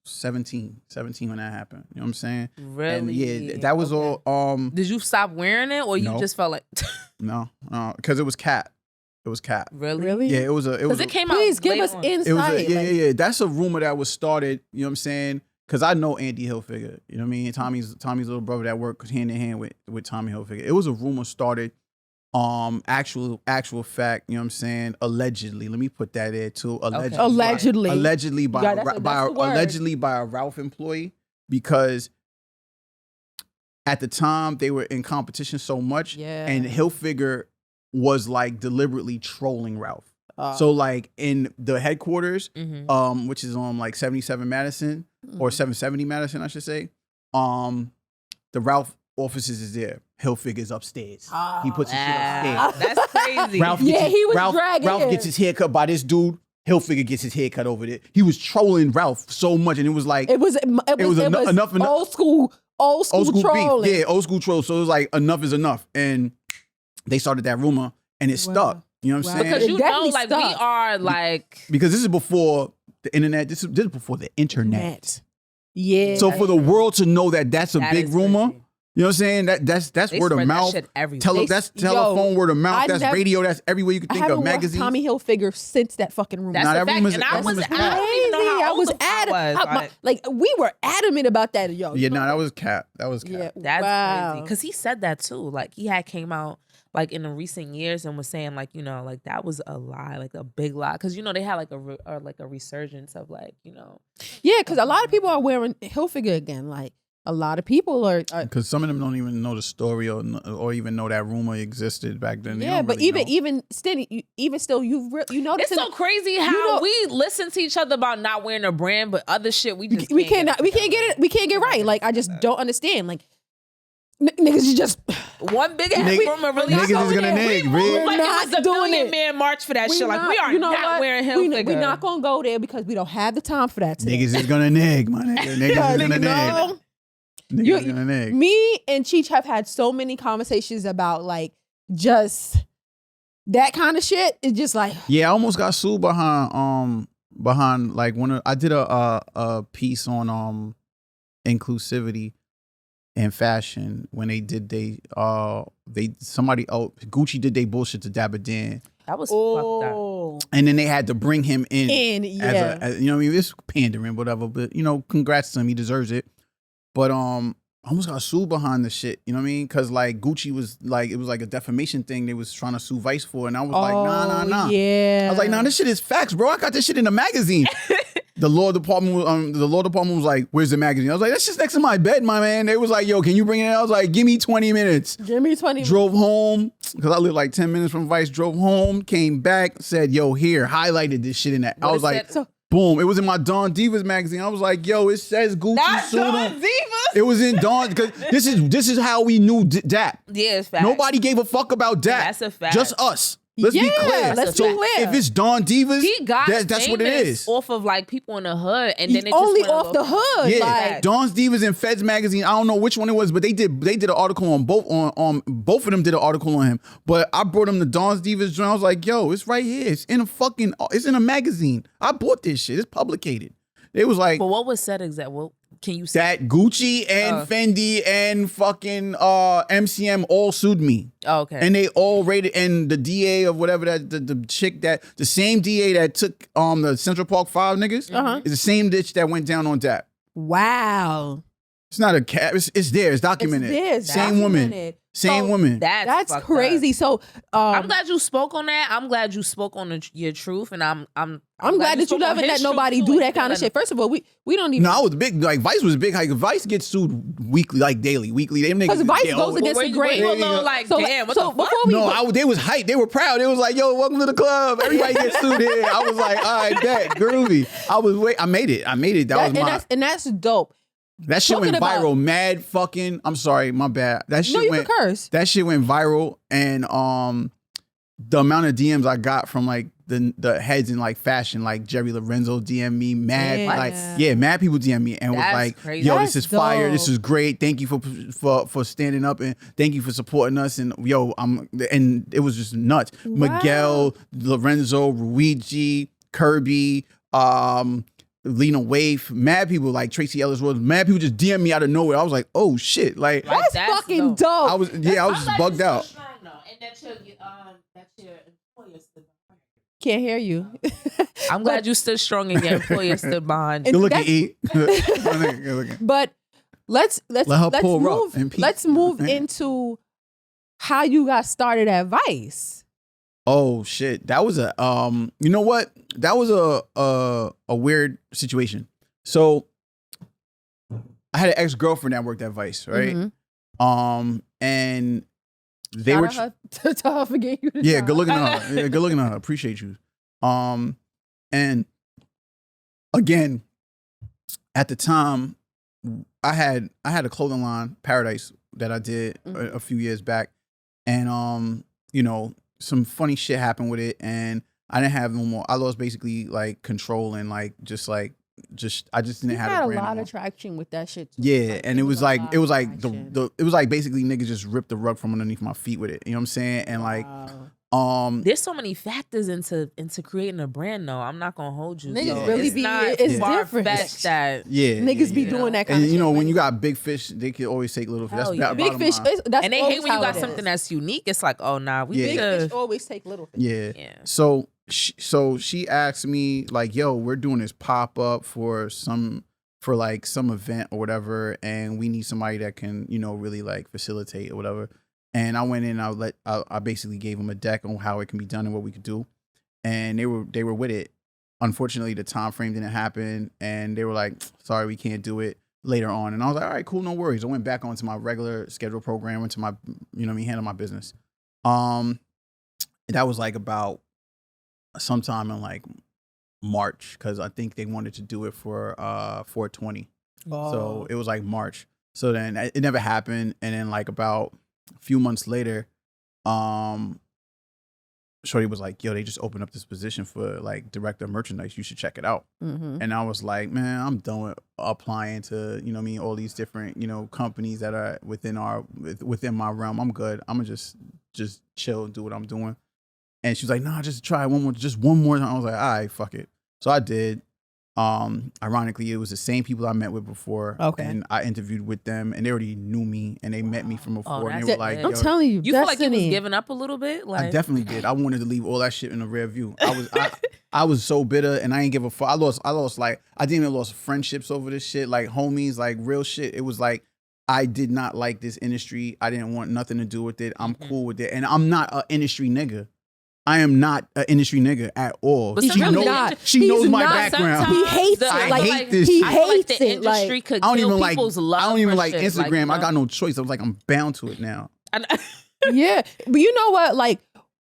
17 when that happened. You know what I'm saying? Really? And yeah, that was all. Did you stop wearing it, or you just felt like? No, because it was cat. It was cat. Really? Yeah, it was. Because it came out. Please give us insight. Yeah. That's a rumor that was started. You know what I'm saying? Because I know Andy Hilfiger. You know what I mean? Tommy's little brother that worked hand in hand with Tommy Hilfiger. It was a rumor started. Actual fact, you know what I'm saying? Allegedly, let me put that there too. Allegedly by a Ralph employee, because at the time they were in competition so much, and Hilfiger was like deliberately trolling Ralph. So like in the headquarters, which is on like 77 Madison or 770 Madison, I should say, the Ralph offices is there. Hilfiger's upstairs. He puts his shit upstairs. That's crazy. Ralph gets his hair cut by this dude. Hilfiger gets his hair cut over there. He was trolling Ralph so much, and it was like it was enough old school trolling. Beef. Yeah, old school troll. So it was like enough is enough, and they started that rumor, and it stuck. You know what I'm saying? Because you know, like we are like because this is before the internet. This is before the internet. Yeah. So for the world to know that that's a big rumor. Crazy. You know what I'm saying? That's word of mouth. That's telephone, word of mouth. That's radio. That's everywhere you can think of. Magazines. Tommy Hilfiger since that fucking rumor. That's a fact. And I was adamant. Like we were adamant about that, yo. Yeah, no, that was cap. That was cap. Yeah, that's crazy. Because he said that too. Like he had came out like in the recent years and was saying like, you know, like that was a lie, like a big lie. Because you know they had like a resurgence of like, you know. Yeah, because a lot of people are wearing Hilfiger again. Like. A lot of people are because some of them don't even know the story or even know that rumor existed back then. Yeah, but really even still, you notice it's so crazy how we listen to each other about not wearing a brand, but other shit we just can't get right. Like I just don't understand. Like niggas, you just one big ass rumor really. Niggas is gonna nig. We're not doing it. Man, march for that shit. Like we are not wearing Hilfiger. We're not gonna go there because we don't have the time for that. Niggas is gonna nig, my nigga. Niggas is gonna nig. Me and Cheech have had so many conversations about like just that kind of shit. It's just like I almost got sued behind like I did a piece on inclusivity in fashion when they somebody Gucci did they bullshit to Dapper Dan. That was fucked up. And then they had to bring him in yeah. as you know what I mean, it's pandering, whatever, but you know, congrats to him, he deserves it. But I almost got sued behind the shit, you know what I mean? Cause like Gucci was like, it was like a defamation thing they was trying to sue Vice for, and I was like, nah. Yeah. I was like, nah, this shit is facts, bro. I got this shit in the magazine. The law department was like, where's the magazine? I was like, that's just next to my bed, my man. They was like, yo, can you bring it in? I was like, give me 20 minutes. Drove home, because I live like 10 minutes from Vice, drove home, came back, said, yo, here, highlighted this shit in that. I was like, boom. It was in my Dawn Divas magazine. I was like, yo, it says Gucci. Not Dawn Divas. It was in Dawn, because this is how we knew Dap. Yeah, it's fact. Nobody gave a fuck about Dap. That's a fact. Just us. Let's be clear. Let's be clear. If it's Dawn Divas, he got that's what it is. Off of like people in the hood, and then it only just went off the hood. Yeah, like, Dawn's Divas and Feds magazine. I don't know which one it was, but they did an article on both both of them did an article on him. But I brought him the Dawn's Divas joint. I was like, yo, it's right here. It's in a magazine. I bought this shit. It's publicated. It was like, but what was said exactly? Well, can you say that Gucci and Fendi and fucking MCM all sued me. Oh, okay. And they all rated, and the DA of whatever that the chick that the same DA that took the Central Park 5 niggas is the same bitch that went down on Dap. wow. It's not a cap. It's there. It's documented. Same woman. Same woman. That's crazy. Up. So I'm glad you spoke on that. I'm glad you spoke on your truth, and I'm glad that you never let nobody do that kind of shit. First of all, we don't even. No, I was big. Like Vice was big. Like Vice gets sued weekly, like daily, weekly. Because Vice goes against the grain. Like, damn, what the fuck? They was hyped. They were proud. They was like, yo, welcome to the club. Everybody gets sued here. I was like, all right, bet, groovy. I made it. That's dope. That shit went viral. Mad fucking. I'm sorry, my bad. That shit went. Curse. That shit went viral, and the amount of DMs I got from like the heads in like fashion, like Jerry Lorenzo DM me, mad mad people DM me and was like, crazy. yo, this is fire. This is great. Thank you for standing up and thank you for supporting us. And yo, and it was just nuts. Wow. Miguel, Lorenzo, Ruigi, Kirby, Lena Waif, mad people like Tracy Ellis Rose, mad people just DM me out of nowhere. I was like, oh shit, like that's fucking dope. I was just bugged out. Can't hear you. I'm glad you stood strong and your employer stood behind you. Good looking, E. Good looking. But let's move into how you got started at Vice. Oh shit, that was a you know what? That was a weird situation. So I had an ex-girlfriend that worked at Vice, right? Mm-hmm. And they were tell her forget you. Yeah, good looking at her. Yeah, good looking at her. Appreciate you. And again, at the time, I had a clothing line, Paradise, that I did a few years back, and you know, some funny shit happened with it, and I didn't have no more. I lost basically like control and like I just didn't have a brand. A lot of traction with that shit too. Yeah, like, and it was like basically niggas just ripped the rug from underneath my feet with it. You know what I'm saying? And like there's so many factors into creating a brand though. I'm not gonna hold you. Niggas so really it's be not it's far-fetched different. That niggas be doing that kind of shit. And you know, when you got big fish, they can always take little fish. That's big fish. That's and they hate when you got something that's unique. It's like, oh nah, big fish always take little fish. Yeah. So she asked me like, yo, we're doing this pop-up for some event or whatever, and we need somebody that can, you know, really like facilitate or whatever. And I went in, I basically gave them a deck on how it can be done and what we could do. And they were with it. Unfortunately, the time frame didn't happen, and they were like, sorry, we can't do it later on. And I was like, all right, cool, no worries. I went back onto my regular schedule program, into my, you know what I mean, handle my business. That was like about sometime in like March, because I think they wanted to do it for 420. Oh. So it was like March. So then it never happened. And then like about a few months later, Shorty was like, yo, they just opened up this position for like director of merchandise. You should check it out. Mm-hmm. And I was like, man, I'm done with applying to, you know what I mean, all these different, you know, companies that are within my realm. I'm good. I'm gonna just chill and do what I'm doing. And she was like, nah, just try one more time. I was like, all right, fuck it. So I did. Ironically, it was the same people I met with before. Okay. And I interviewed with them, and they already knew me, and they met me from before. And that's they were like, good. I'm yo, telling you, You feel like you was destiny. giving up a little bit? Like, I definitely did. I wanted to leave all that shit in the rear view. I was so bitter, and I ain't give a fuck. I lost like, I didn't even lost friendships over this shit, like homies, like real shit. It was like, I did not like this industry. I didn't want nothing to do with it. I'm cool with it. And I'm not an industry nigga. I am not an industry nigga at all. But He's She sometimes knows, the not. she He's knows my not. background. He hates it. I Like, hate this he shit. I feel like hates the it. Like, industry could I don't kill even like. people's love. I don't even for like shit. Instagram. Like, I got no choice. I was like, I'm bound to it now. yeah, but you know what? Like,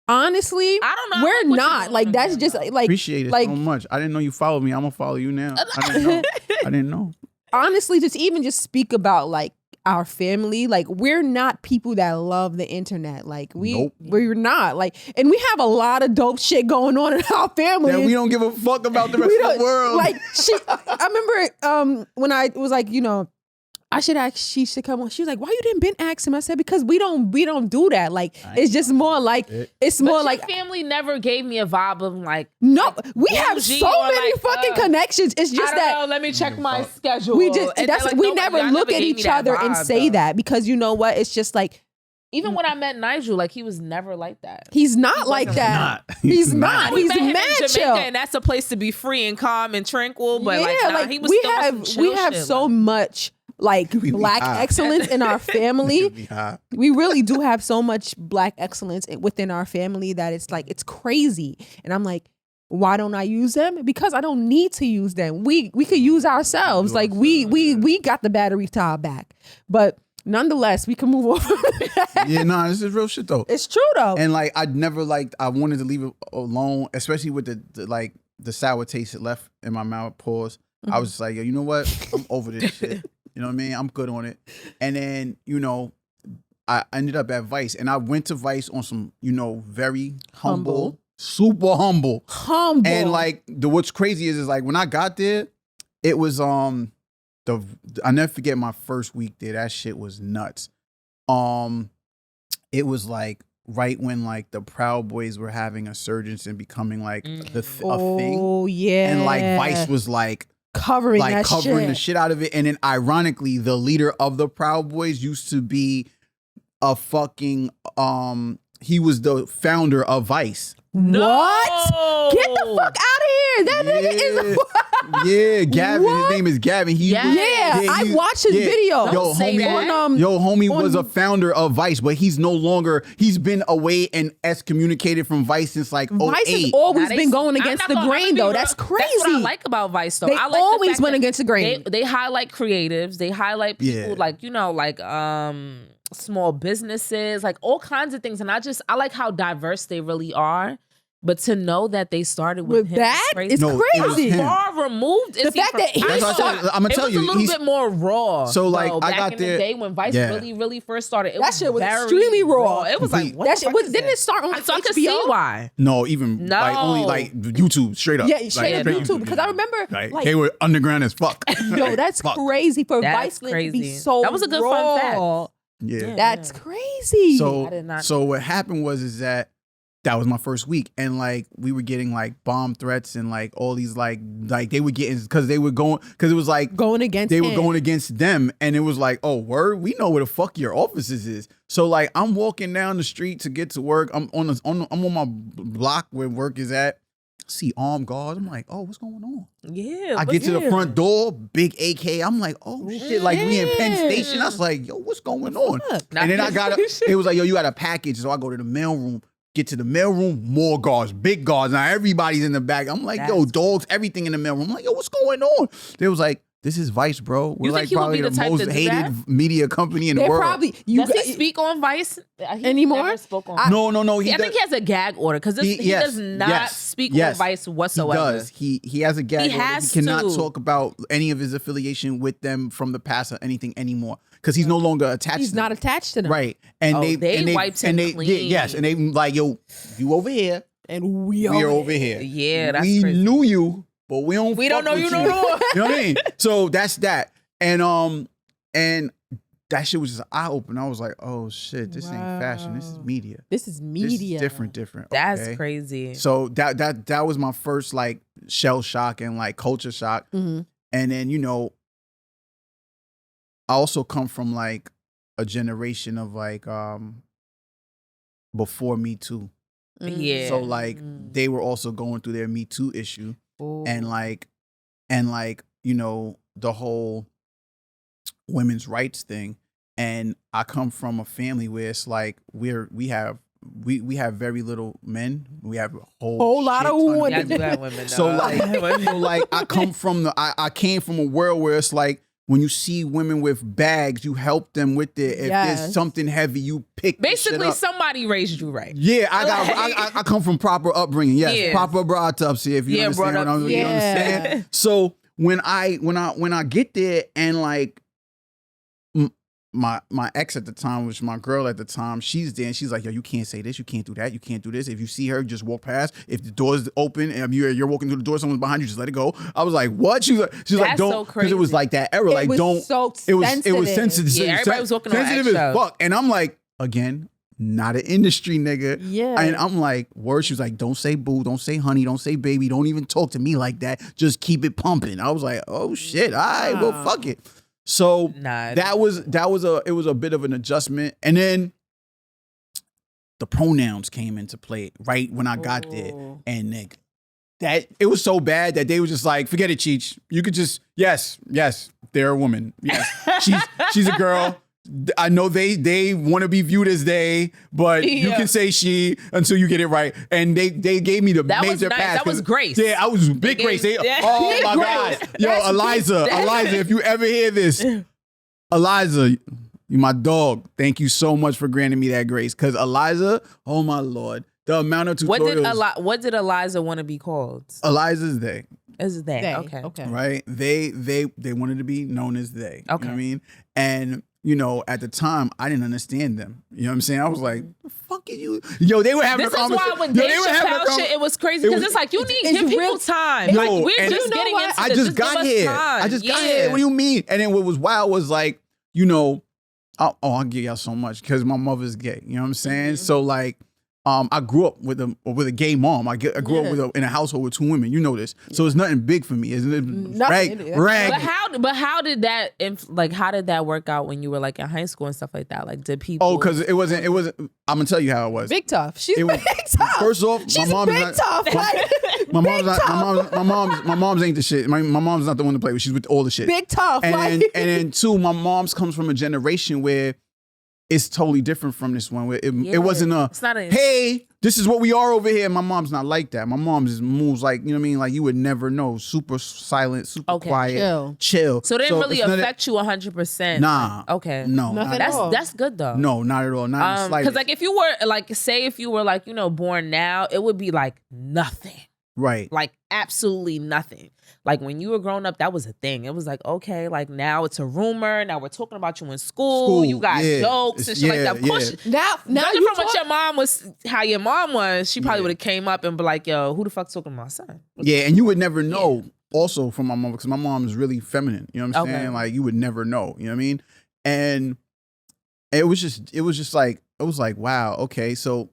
honestly, I don't know. we're I like what not. you're Like, doing, that's man, just though. like Appreciate it like so much. I didn't know you followed me. I'm gonna follow you now. I didn't know. I didn't know. honestly, just speak about like our family. Like, we're not people that love the internet. Like, Nope. we're not. Like, and we have a lot of dope shit going on in our family. That we don't give a fuck about the rest We of don't- the world. Like, I remember when I was like, you know, I should ask Cheech to come on. She was like, why you didn't been ask him? I said, because we don't do that. Like, it's just more like, it's more But like, your family never gave me a vibe of like, no, we have bougie so or many like, fucking connections. It's I just don't that know, let me check my schedule. we just, And that's, they're like, we no, never y'all look at gave me each that other and vibe, say though. that, because you know what? It's just like, Even when I met Nigel, like he was never like that. he's not like wasn't that. not. He's not. We He's met him mad in Jamaica, chill. and that's a place to be free and calm and tranquil. But he was we still on have some chill we have shit, so like. much like be black high. excellence in our family. Be high. We really do have so much black excellence within our family that it's like, it's crazy. And I'm like, why don't I use them? Because I don't need to use them. We could use ourselves. Like we got the battery to our back. But nonetheless, we can move on. Yeah, no, this is real shit though. It's true though. And like, I never liked. I wanted to leave it alone, especially with the sour taste it left in my mouth. Pause. I was just like, yo, you know what? I'm over this shit. You know what I mean? I'm good on it. And then, you know, I ended up at Vice, and I went to Vice on some, you know, very humble. Super humble. And like, what's crazy is like when I got there, it was I never forget my first week there. That shit was nuts. It was like right when like the Proud Boys were having a surgence and becoming like a thing. Oh yeah. And like Vice was like covering the shit out of it. And then ironically, the leader of the Proud Boys used to be a fucking he was the founder of Vice. What? Get the fuck out of here. That nigga is Yeah, Gavin. What? His name is Gavin. I watched his video. Yo, say homie, that. homie was a founder of Vice, but he's no longer. He's been away and excommunicated from Vice since like 08. Vice has always Now, been going I'm against not the gonna grain be though. real. That's crazy. That's what I like about Vice though. They I like always the fact went that against the grain. They highlight creatives. They highlight people Yeah. like, you know, like small businesses, like all kinds of things. And I like how diverse they really are. But to know that they started with him that is is No, it was crazy. him. How far removed is The he fact from? that he That's what I started- said. I'm gonna tell you, it was a little bit more raw. So, like, though, I back got in there- the day when Vice Yeah. really first started. It That shit was very extremely raw. It was like, Complete. what That the shit fuck was is didn't that? it start on So I can see HBO? why. No, even No. like only like YouTube, straight up. Yeah, straight up straight YouTube. Because I remember Like, like they were underground as fuck. yo, that's Fuck. crazy for That's Viceland to be crazy. so That was a good raw. fun fact. Yeah. That's crazy. So I did not so what happened was that was my first week, and like we were getting like bomb threats and like all these like they were getting because it was like going against they were him. going against them, and it was like, oh word, we know where the fuck your offices is. So like I'm walking down the street to get to work. I'm on my block where work is at. See armed guards. I'm like, oh, what's going on? Yeah. I get to the front door, big AK. I'm like, oh shit, like we in Penn Station. I was like, yo, what's going on? And then I got it was like, yo, you got a package. So I go to the mailroom. Get to the mailroom, more guards, big guards. Now everybody's in the back. I'm like, yo, dogs, everything in the mailroom. I'm like, yo, what's going on? They was like, this is Vice, bro. We're You like think he would probably be the the type most to do hated that? media company in the They're world. probably Does he speak on Vice Anymore? Never spoke on. No. I think he has a gag order because he yes, does not yes, speak yes. on Vice He whatsoever. does. He has a gag. He order. has He cannot to. talk about any of his affiliation with them from the past or anything anymore because he's no longer attached. He's to not them. attached to them. Right. And Oh, they wiped him clean. yes, and they like, yo, you over here. And We are over here. Yeah, that's we crazy. knew you, but we don't. We don't fuck know with you no more. You know what I mean? So that's that. And that shit was just eye opener. I was like, oh shit, this ain't fashion. This is media. This is media. This is different. That's okay? crazy. So that was my first like shell shock and like culture shock. Mm-hmm. And then, you know, I also come from like a generation of like before Me Too. Yeah. So like they were also going through their Me Too issue. Ooh. And like, you know, the whole women's rights thing. And I come from a family where it's like we have very little men. We have a whole lot shit of ton women. Yeah, I do have women. So though. like I come from I came from a world where it's like when you see women with bags, you help them with it. If there's something heavy, you pick the shit basically up. somebody raised you right. Yeah, I come from proper upbringing. Yes, Yeah. proper brought up. See, if you understand what I'm, you understand. So when I get there and like my ex at the time, which my girl at the time, she's there and she's like, yo, you can't say this, you can't do that, you can't do this. If you see her, just walk past. If the door's open and you're walking through the door, someone's behind you, just let it go. I was like, what? She's like, don't, because it was like that era. Like, don't. It was sensitive. Yeah, everybody was walking on sensitive as eggshells. fuck. And I'm like, again, not an industry nigga. Yeah. And I'm like, word. She was like, don't say boo, don't say honey, don't say baby, don't even talk to me like that. Just keep it pumping. I was like, oh shit. All right, well, fuck it. So it was a bit of an adjustment. And then the pronouns came into play right when I got there. And nigga, that it was so bad that they were just like, forget it, Cheech. You could just, yes, they're a woman. Yes. she's a girl. I know they want to be viewed as they, but you can say she until you get it right. And they gave me the major pass. That was grace. Yeah, I was big grace. Oh my God. Yo, Eliza, if you ever hear this, Eliza, you my dog. Thank you so much for granting me that grace. Because Eliza, oh my Lord, the amount of tutorials. What did Eliza want to be called? Eliza's they. Is they. Okay. Right? They wanted to be known as they. You know what I mean? And you know, at the time, I didn't understand them. You know what I'm saying? I was like, the fuck are you? Yo, they were having a conversation. This is why when Dave Chappelle shit, it was crazy. Because it's like, you need give people time. Like, we're just getting into this. I just got here. What do you mean? And then what was wild was like, you know, I'll give y'all so much because my mother's gay. You know what I'm saying? So like, I grew up with a gay mom. I grew up in a household with 2 women. You know this, so it's nothing big for me. Isn't it? Rag. But how did that how did that work out when you were like in high school and stuff like that? Like, did people? Oh, because it wasn't. I'm gonna tell you how it was. Big tough. She's big tough. First off, she's my mom's big not tough. My mom's ain't the shit. My mom's not the one to play with. She's with all the shit. Big tough. And then 2, my mom's comes from a generation where it's totally different from this one. Where it wasn't hey, this is what we are over here. My mom's not like that. My mom just moves like, you know what I mean? Like you would never know. Super silent, super quiet, chill. So it didn't really affect you 100%. Nah. Okay. No. That's good though. No, not at all. Not in the slightest. Because like if you were like, say if you were like, you know, born now, it would be like nothing. Right. Like absolutely nothing. Like when you were growing up, that was a thing. It was like, okay, like now it's a rumor. Now we're talking about you in school. You got jokes and shit like that. Of course, now you from what your mom was, how your mom was, she probably would have came up and be like, yo, who the fuck's talking to my son? Yeah, and you would never know also from my mom, because my mom is really feminine. You know what I'm saying? Like you would never know. You know what I mean? And it was just like, it was like, wow, okay. So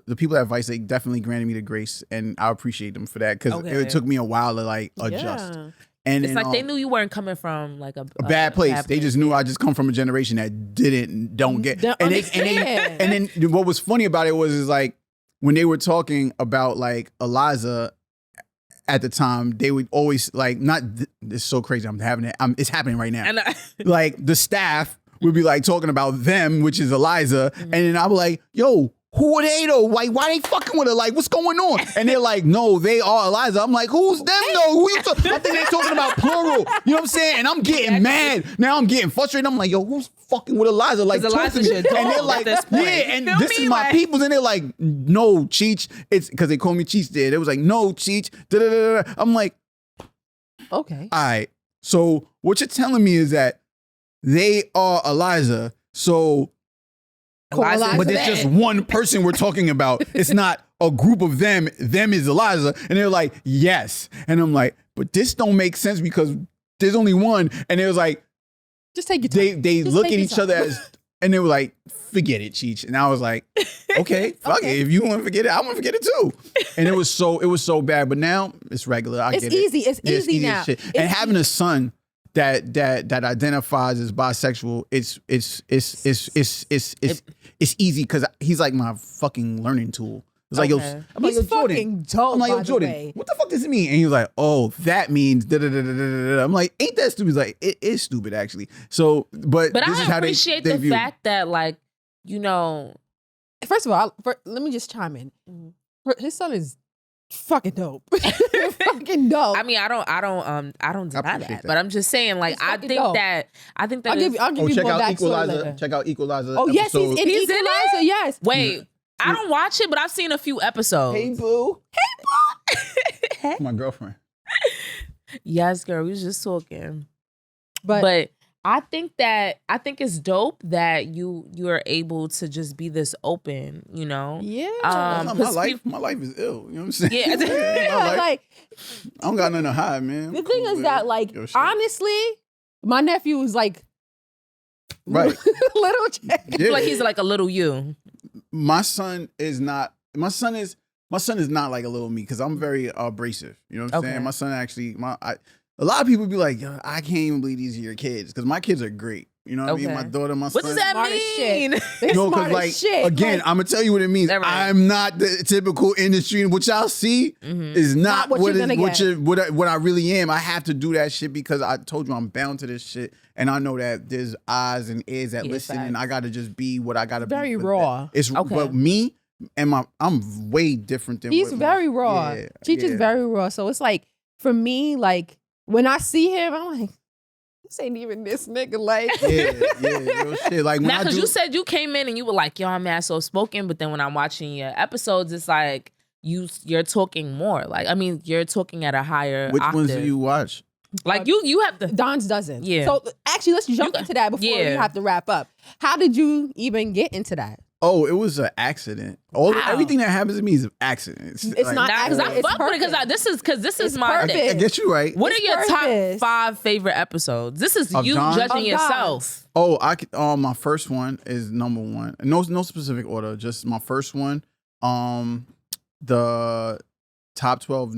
the people at Vice, they definitely granted me the grace, and I appreciate them for that, because it took me a while to like adjust. And it's like they knew you weren't coming from like a bad place. They just knew I just come from a generation that don't get. And then what was funny about it was like when they were talking about like Eliza at the time, they would always like it's so crazy. I'm having it. It's happening right now. Like the staff would be like talking about them, which is Eliza, and then I was like, yo, who are they though? Like, why they fucking with her? Like, what's going on? And they're like, no, they are Eliza. I'm like, who's them though? Who you I think they're talking about plural. You know what I'm saying? And I'm getting mad. Now I'm getting frustrated. I'm like, yo, who's fucking with Eliza? Like, talk to me. And they're like, and this is my peoples. And they're like, no, Cheech. It's because they call me Cheech there. They was like, no, Cheech. Da-da-da-da. I'm like, okay. All right. So what you're telling me is that they are Eliza. So, but there's just one person we're talking about. It's not a group of them. Them is Eliza. And they're like, yes. And I'm like, but this don't make sense because there's only one. And it was like, Just take your time. They Just look take at your each time. other as, and they were like, forget it, Cheech. And I was like, okay, fuck it. If you want to forget it, I want to forget it too. And it was so bad. But now it's regular. I It's get easy. it. It's easy now. as shit. It's And having a son that identifies as bisexual, it's easy because he's like my fucking learning tool. It's like, Okay. I'm like, He's Jordan. fucking dope, I'm like, by yo, the Jordan, way. what the fuck does it mean? And he was like, oh, that means da da da da da da. I'm like, ain't that stupid? He's like, it is stupid actually. So, but this is I how appreciate they the view. fact that, like, you know, First of all, let me just chime in. His son is fucking dope. Fucking dope. I mean, I don't deny appreciate that, that. but I'm just saying, like, He's I fucking think dope. that I'll give you Oh, more check out backstory Equalizer. later. Check out Equalizer. Oh yes, he's in He's in Equalizer. it? Yes. Wait, I don't watch it, but I've seen a few episodes. Hey boo. My girlfriend. Yes, girl, we was just talking. But But I think it's dope that you are able to just be this open, you know? yeah, my 'cause life is ill. You know what I'm saying? Yeah. My life- like I don't got nothing to hide, man. the thing is that, like, Yo, shit. honestly, my nephew is like Right. little chick. Yeah. Like he's like a little you. My son is not like a little me because I'm very abrasive. You know what I'm Okay. saying? My son actually, a lot of people be like, yo, I can't even believe these are your kids because my kids are great. You know what I mean? Okay. My daughter, my What son. does that Smart as mean? shit. They're No, smart because as like shit. again, Like, I'm gonna tell you what it means. That right. I'm not the typical industry. What y'all see is not what what you're gonna get. what I really am. I have to do that shit because I told you I'm bound to this shit, and I know that there's eyes and ears that Yeah, listen, facts. and I got to just be what I got to be. very for raw. that. It's Okay. but me and I'm way different than. He's what very most- raw. Yeah, Cheech is yeah. very raw. So it's like, for me, like, when I see him, I'm like, this ain't even this nigga. Like, Yeah, real shit. Like when Now, I because do, you said you came in and you were like, yo, I'm mad soft spoken, but then when I'm watching your episodes, it's like you're talking more. Like, I mean, you're talking at a higher which octave. ones do you watch? Like you have to. Don's doesn't. Yeah. So actually, let's jump into that before yeah. we have to wrap up. How did you even get into that? Oh, it was an accident. Wow. Everything that happens to me is an accident. It's not Nah, because I It's fuck with it because this is It's my purpose. thing. I guess you're right. What It's are your purpose. top 5 favorite episodes? This is Of you Don? judging Of yourself. Oh, I could. My first one is number one. No specific order. Just my first one. The top 12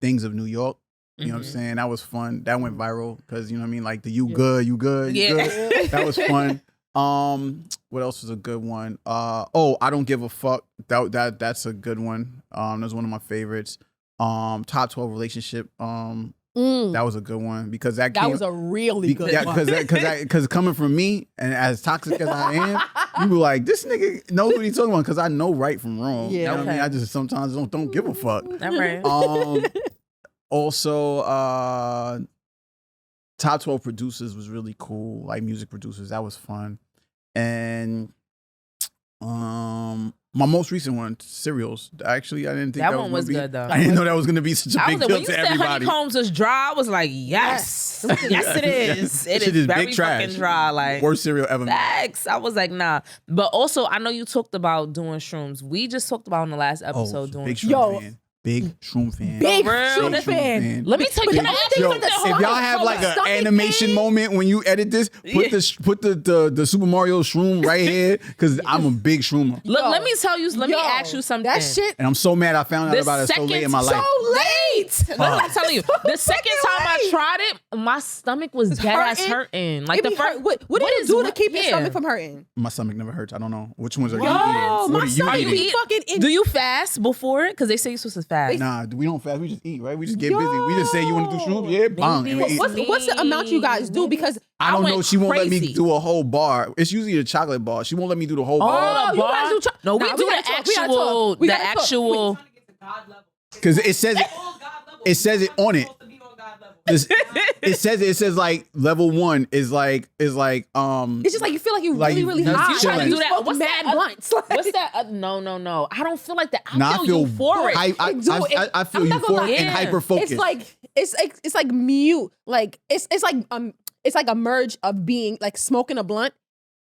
things of New York. You know what I'm Mhm. saying? That was fun. That went viral because you know what I mean. Like the you Yeah. good, you good, you Yeah. good. That was fun. What else was a good one? I don't give a fuck. That's a good one. That's one of my favorites. Top 12 relationship. That was a good one because that That came, was a really good yeah, one. because coming from me and as toxic as I am, you were like, this nigga knows what he's talking about because I know right from wrong. You Yeah. know what I mean? Okay. I just sometimes don't give a fuck. All right. Also, top 12 producers was really cool, like music producers. That was fun. And my most recent one, Cereals. Actually, I didn't think That that one was gonna be, good, though. I didn't know that was gonna be such a I big was like, deal when you to said everybody. honeycombs was dry, I was like, yes, yes, it is. It Shit is big very trash. fucking dry. Like, Worst cereal ever made. facts. I was like, nah. But also, I know you talked about doing shrooms. We just talked about in the last episode doing big shrooms. shroom Yo. fan. Big shroom fan. Big For real? shroom Big fan. fan. Let me tell you, can I ask you Yo, something? if Hold y'all on, have hold like on. an Stomach animation pain? moment when you edit this, put the Super Mario shroom right here because I'm a big shroomer. Look, Yo. let me tell you. Let me ask you something. That shit And I'm so mad I found out The about it so late in my second- life. so late. I'm telling you, the second time I tried it, my stomach was dead ass hurting. Like It the be first, hurt. What do you is do to what- keep your yeah. stomach from hurting? My stomach never hurts. I don't know. Which ones are Yo, you eating? my What are you stomach eating? be fucking Do you fast before it? Because they say you're supposed to fast. Nah, we don't fast. We just eat, right? We just get busy. We just say you want to do shrooms? Yeah, bang. And we eat. What's the amount you guys do? Because I don't know. went She won't let me crazy. do a whole bar. It's usually a chocolate bar. She won't let me do the whole bar. Oh, you guys do no, we Nah, do we the gotta talk. We gotta actual, talk. We the gotta talk. actual. Because it says it. It says it on it. It says like level 1 is like it's just like you feel like you're Like, really, really you high. trying to do that. Smoke What's mad that? blunts. What's that? No. I don't feel like that. I Nah, feel euphoric. I feel I'm not gonna euphoric lie. and Yeah. hyper focused. It's like mute. Like it's like a merge of being like smoking a blunt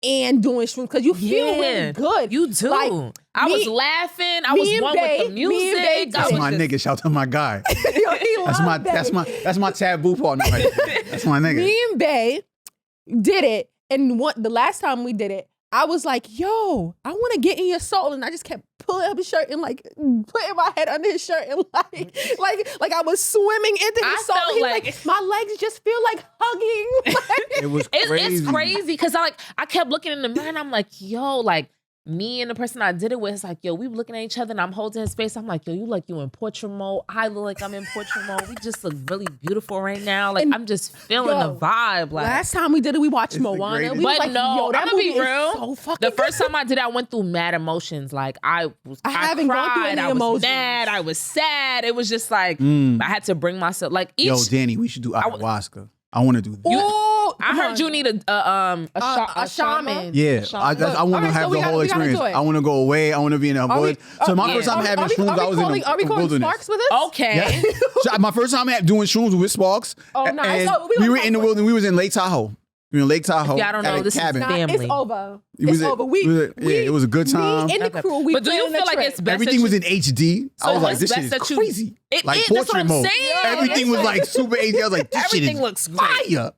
and doing shrooms because you feel really good. You do. Like, I was me- laughing. I me was and one with Babe- the me and music. Babe I did. was my just- nigga. Shout out to my guy. Yo, he That's loved my that. that's my taboo partner right there. That's my nigga. Me and Bay did it, and the last time we did it, I was like, "Yo, I want to get in your soul," and I just kept pulling up his shirt and like putting my head under his shirt and like I was swimming into his soul. felt He like- my legs just feel like hugging. It was crazy. It's crazy because I kept looking in the mirror and I'm like, yo, like me and the person I did it with, it's like, yo, we were looking at each other and I'm holding his face. I'm like, yo, you in portrait mode. I look like I'm in portrait mode. We just look really beautiful right now. Like, And, I'm just feeling the vibe. Like, Last time we did it, we watched It's the Moana. greatest. We was but like, no, yo, that I'm gonna be movie real. is so fucking The first good. time I did it, I went through mad emotions. Like I haven't gone through cried, any I was emotions. mad, I was sad. It was just like I had to bring myself. Like each, Yo, Danny, we should do ayahuasca. I want to do that. Oh, I heard you need a shaman. Yeah, shaman. I want to Alright, have so we the gotta- whole we gotta experience. do it. I want to go away. I want to be in a Are we- village. So my yeah. first time having shrooms, I was in are we the calling wilderness. Sparks with us? Okay. Yeah. So my first time doing shrooms with Sparks. Oh, nice. And So we gonna were in the talk- wilderness. We was in Lake Tahoe. We were in Lake Tahoe. y'all don't know, at a this is cabin. not- Nah, family. it's over. It was It's a- over. it was a good time. Me and the Okay. crew. We But do you planned the feel like trip. it's best Everything that was you- in HD. I So was like, it's this shit best is that you- crazy. It Like is, that's what portrait I'm mode. saying. Everything was like super HD. I was like, this shit Everything is looks great. fire.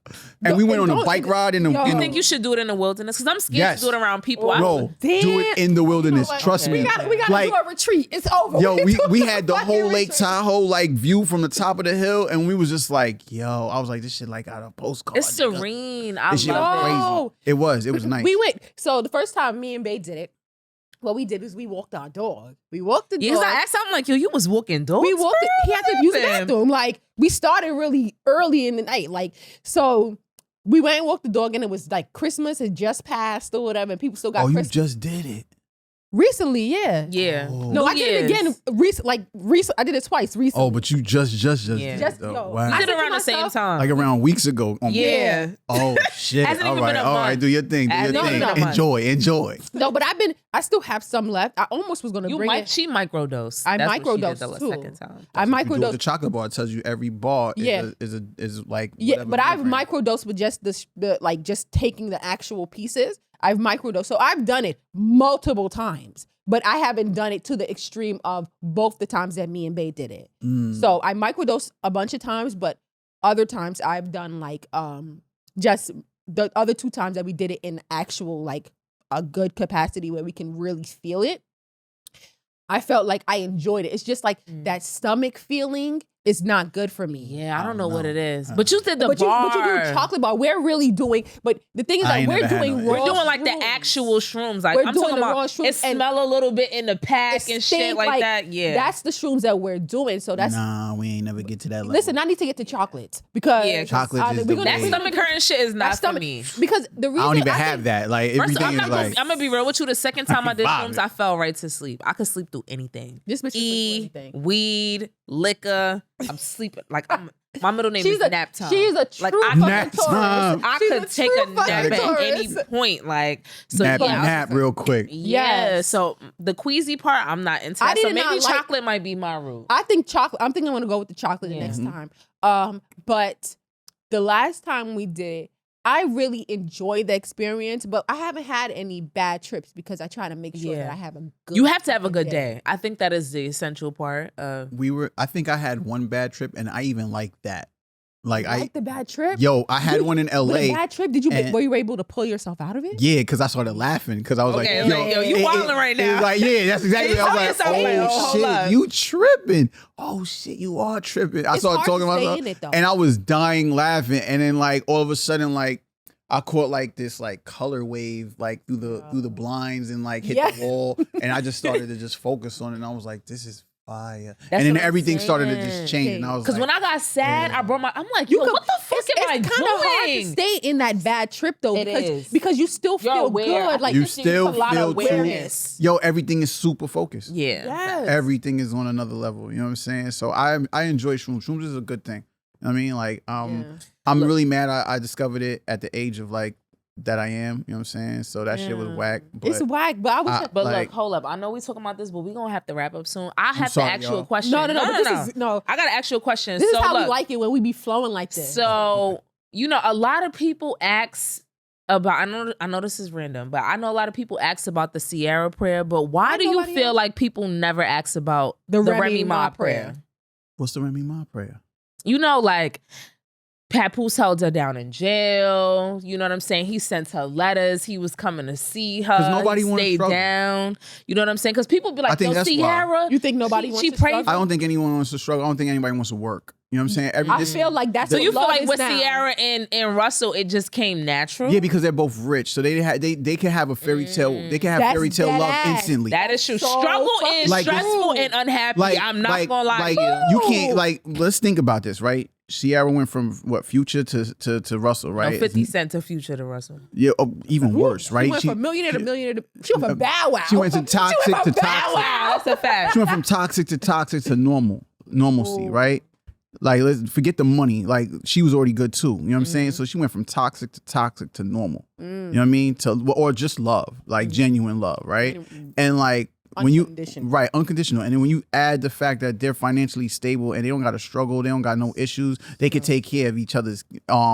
And we went on a don't- bike ride in the. Yo. in I the- think you should do it in the wilderness because I'm scared Yes. to do it around people. No, Damn. do it in the wilderness. You know what? Trust Okay. me. We gotta Like, do a retreat. It's over. Yo, we doing had a the fucking whole Lake retreat. Tahoe like view from the top of the hill, and we was just like, yo, I was like, this shit like out of a postcard. It's nigga. serene. I This shit love was it. Yo. crazy. It was nice. We went. So the first time me and Bae did it, what we did is we walked our dog. We walked the Yeah, dog. because I asked him, I'm like, yo, you was walking dogs? We walked. He had to use the happened? bathroom. Like we started really early in the night. Like so, we went and walked the dog, and it was like Christmas had just passed or whatever, and people still got Oh, you Christmas. just did it. Recently, yeah. Yeah. Oh. No, New I did it Year's. again. Recent. I did it twice. Recently. Oh, but you just Yeah. did it. Just- though. yo, Wow. We I did it said to around the same myself- time. Like around weeks ago. yeah. Oh shit. Hasn't All even been right. a All month. right. Do your thing. Do your Hasn't even thing. been a month. Enjoy. No, but I still have some left. I almost was gonna You bring might, it. she microdose. I That's what she did microdosed, the too. second time. I You do it with microdosed. the chocolate bar. It tells you every bar Yeah. is like Yeah, whatever but I've different. microdosed with just the like just taking the actual pieces. I've microdosed, so I've done it multiple times, but I haven't done it to the extreme of both the times that me and Bae did it. Mm. So I microdosed a bunch of times, but other times I've done like just the other two times that we did it in actual like a good capacity where we can really feel it. I felt like I enjoyed it. It's just like that stomach feeling is not good for me. Yeah, I I don't don't know what know. it is. But you did the But bar. you do chocolate bar. We're really doing, but the thing is I that ain't we're never had doing no- raw We're doing like the shrooms. actual shrooms. Like We're I'm doing talking the about raw shrooms it and smell a little bit in the pack It and shit stink like that. Yeah. That's the shrooms that we're doing. So that's Nah, we ain't never get to that level. listen. I need to get to chocolates because Yeah, Chocolate is we're the that way. stomach hurting shit is that not for stomach- me. because the I reason don't even think- have that. Like First, everything I'm is like. gonna be real with you. The second time I did Vibe. shrooms, I fell right to sleep. I could sleep through anything. This bitch can sleep through anything. Weed, liquor. I'm sleeping. Like my middle name She's is a nap time. She's a true Like, I- fucking Nap Taurus. time. I She's could take true a nap fucking at Taurus. any point. Like so. nap, yeah, I was nap just like, real quick. Yeah. Yes. So the queasy part, I'm not into. I That. So did maybe not like- chocolate might be my route. I think chocolate. I'm thinking I'm gonna go with the chocolate the Yeah. next time. But the last time we did, I really enjoyed the experience. But I haven't had any bad trips because I try to make sure Yeah. that I have a good. You have to have a fucking good day. I think that is the essential part. I think I had one bad trip, and I even liked that. Like Like the bad trip. I had one in But L.A. a bad trip. and- Were you able to pull yourself out of it? Yeah, because I started laughing because I was Okay, like, like, yo, you wildin' right It was now. like, yeah, that's exactly. You I was told like, yourself, like, oh, oh hold up. shit, you tripping? Oh shit, you are tripping. I It's started hard talking to about stay myself, in it, though. and I was dying laughing, and then like all of a sudden, like I caught like this like color wave like through the blinds and like hit Yeah. the wall, and I just started to just focus on it, and I was like, this is fire, That's and then what I'm everything started to saying. just change, and I was Because like, when I got sad, I brought I'm like, You yo, could- what the fuck am I It's kind of hard to doing? stay in that bad trip though, It because is. because you still You're feel aware. good. Like you just need still a lot feel of true. awareness. Yo, everything is super focused. Yeah. yes. Everything is on another level. You know what I'm saying? So I enjoy shrooms. Shrooms is a good thing. You know what I mean? Like Yeah. I'm really mad I discovered it at the age of like that I am. You know what I'm saying? So that shit was Yeah. whack. But It's whack, but I wish. But Like- look, hold up. I know we talking about this, but we gonna have to wrap up soon. I have sorry, to ask you y'all. a question. no. But this is no. I gotta ask you a question. This so is how look, we like it when we be flowing like this. So you know, a lot of people ask about. I know this is random, but I know a lot of people ask about the Sierra prayer. But why I do you nobody feel else. like people never ask about The the Remy Remy Ma Ma prayer? prayer. what's the Remy Ma prayer? You know, like Papoose held her down in jail. You know what I'm saying? He sent her letters. He was coming to see her. 'Cause nobody wants to stayed struggle. down. You know what I'm saying? Because people be like, think yo, that's why. Sierra. You think nobody wants she to prayed struggle? I don't think anyone wants to struggle. I don't think anybody wants to work. You know what I'm saying? I feel like that's So what you feel love like is with now. Sierra and Russell, it just came natural? Yeah, because they're both rich, so they can have a fairy tale. They can have That's fairy tale dead love ass. instantly. That is true. So Struggle fucking is Like, stressful and unhappy. I'm not gonna lie to you. You can't let's think about this, right? Sierra went from what Future to Russell, right? No, 50 Cent to Future to Russell. Yeah, even worse, right? She went from millionaire to millionaire. She went from Bow Wow. She went from toxic to Bow toxic. Wow. That's a fact. She went from toxic to normalcy, right? Like, let's forget the money. Like, she was already good too. You know what I'm saying? So she went from toxic to normal. You know what I mean? Or just love, like genuine love, right? And like when you unconditional. And then when you add the fact that they're financially stable and they don't got to struggle, they don't got no issues, they can take care of each other's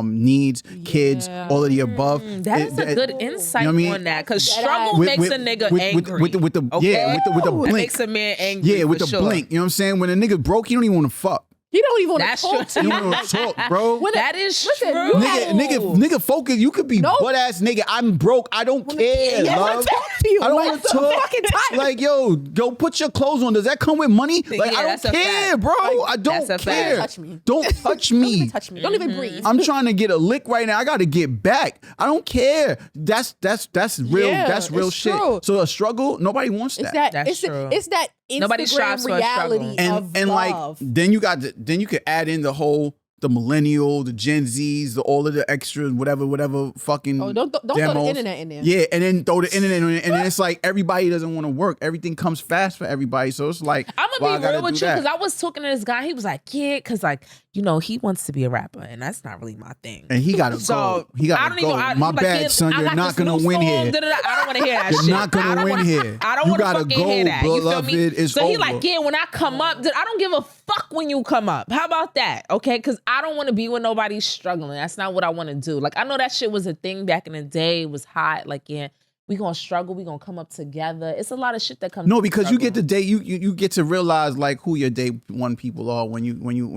needs, kids, all of the above. That is a good insight on that, because struggle makes a nigga angry. With the with the blink. It makes a man angry. Yeah, with the sure. blink. You know what I'm saying? When a nigga broke, he don't even want to fuck. He don't even want to That's talk true. to You you. don't want to talk, bro. That is listen, true. you Nigga, focus. You could be butt ass nigga. I'm broke. I don't care, Yeah, I love. want to talk to you. I don't Like, want to so talk. fucking tight. Like, yo, go put your clothes on. Does that come with money? Like, Yeah, I that's don't a care, fact. bro. I don't That's a fact. care. Touch me. Don't touch Don't me. even touch me. Don't even breathe. I'm trying to get a lick right now. I got to get back. I don't care. That's real. Yeah, that's real it's shit. true. So a struggle, nobody wants It's that. that. That's true. It's that Nobody strives Instagram for a struggle. reality of and love. like then you could add in the millennial, the Gen Zs, all of the extras, whatever fucking Oh, don't throw the demos. internet in there. Yeah, and then throw the internet in, and then it's like everybody doesn't want to work. Everything comes fast for everybody, so it's like I'm well, I gonna be gotta real with do you, that. because I was talking to this guy. He was like, "Yeah, because like he wants to be a rapper, and that's not really my thing." And he gotta So go. He gotta go. he My was bad, "Yeah, son. I You're got not this gonna new win song, here. da-da-da." I don't want to hear that You're shit. not gonna I don't win wanna- here. I don't You want to gotta fucking go, hear that. You feel beloved. me? It's So he over. like, "Yeah, when I come up, I don't give a fuck when you come up. How about that? Okay, because I don't want to be with nobody struggling. That's not what I want to do. Like, I know that shit was a thing back in the day. It was hot. Like, yeah, we gonna struggle. We gonna come up together. It's a lot of shit that comes. No, with because you struggle. get to date. You get to realize like who your day one people are when you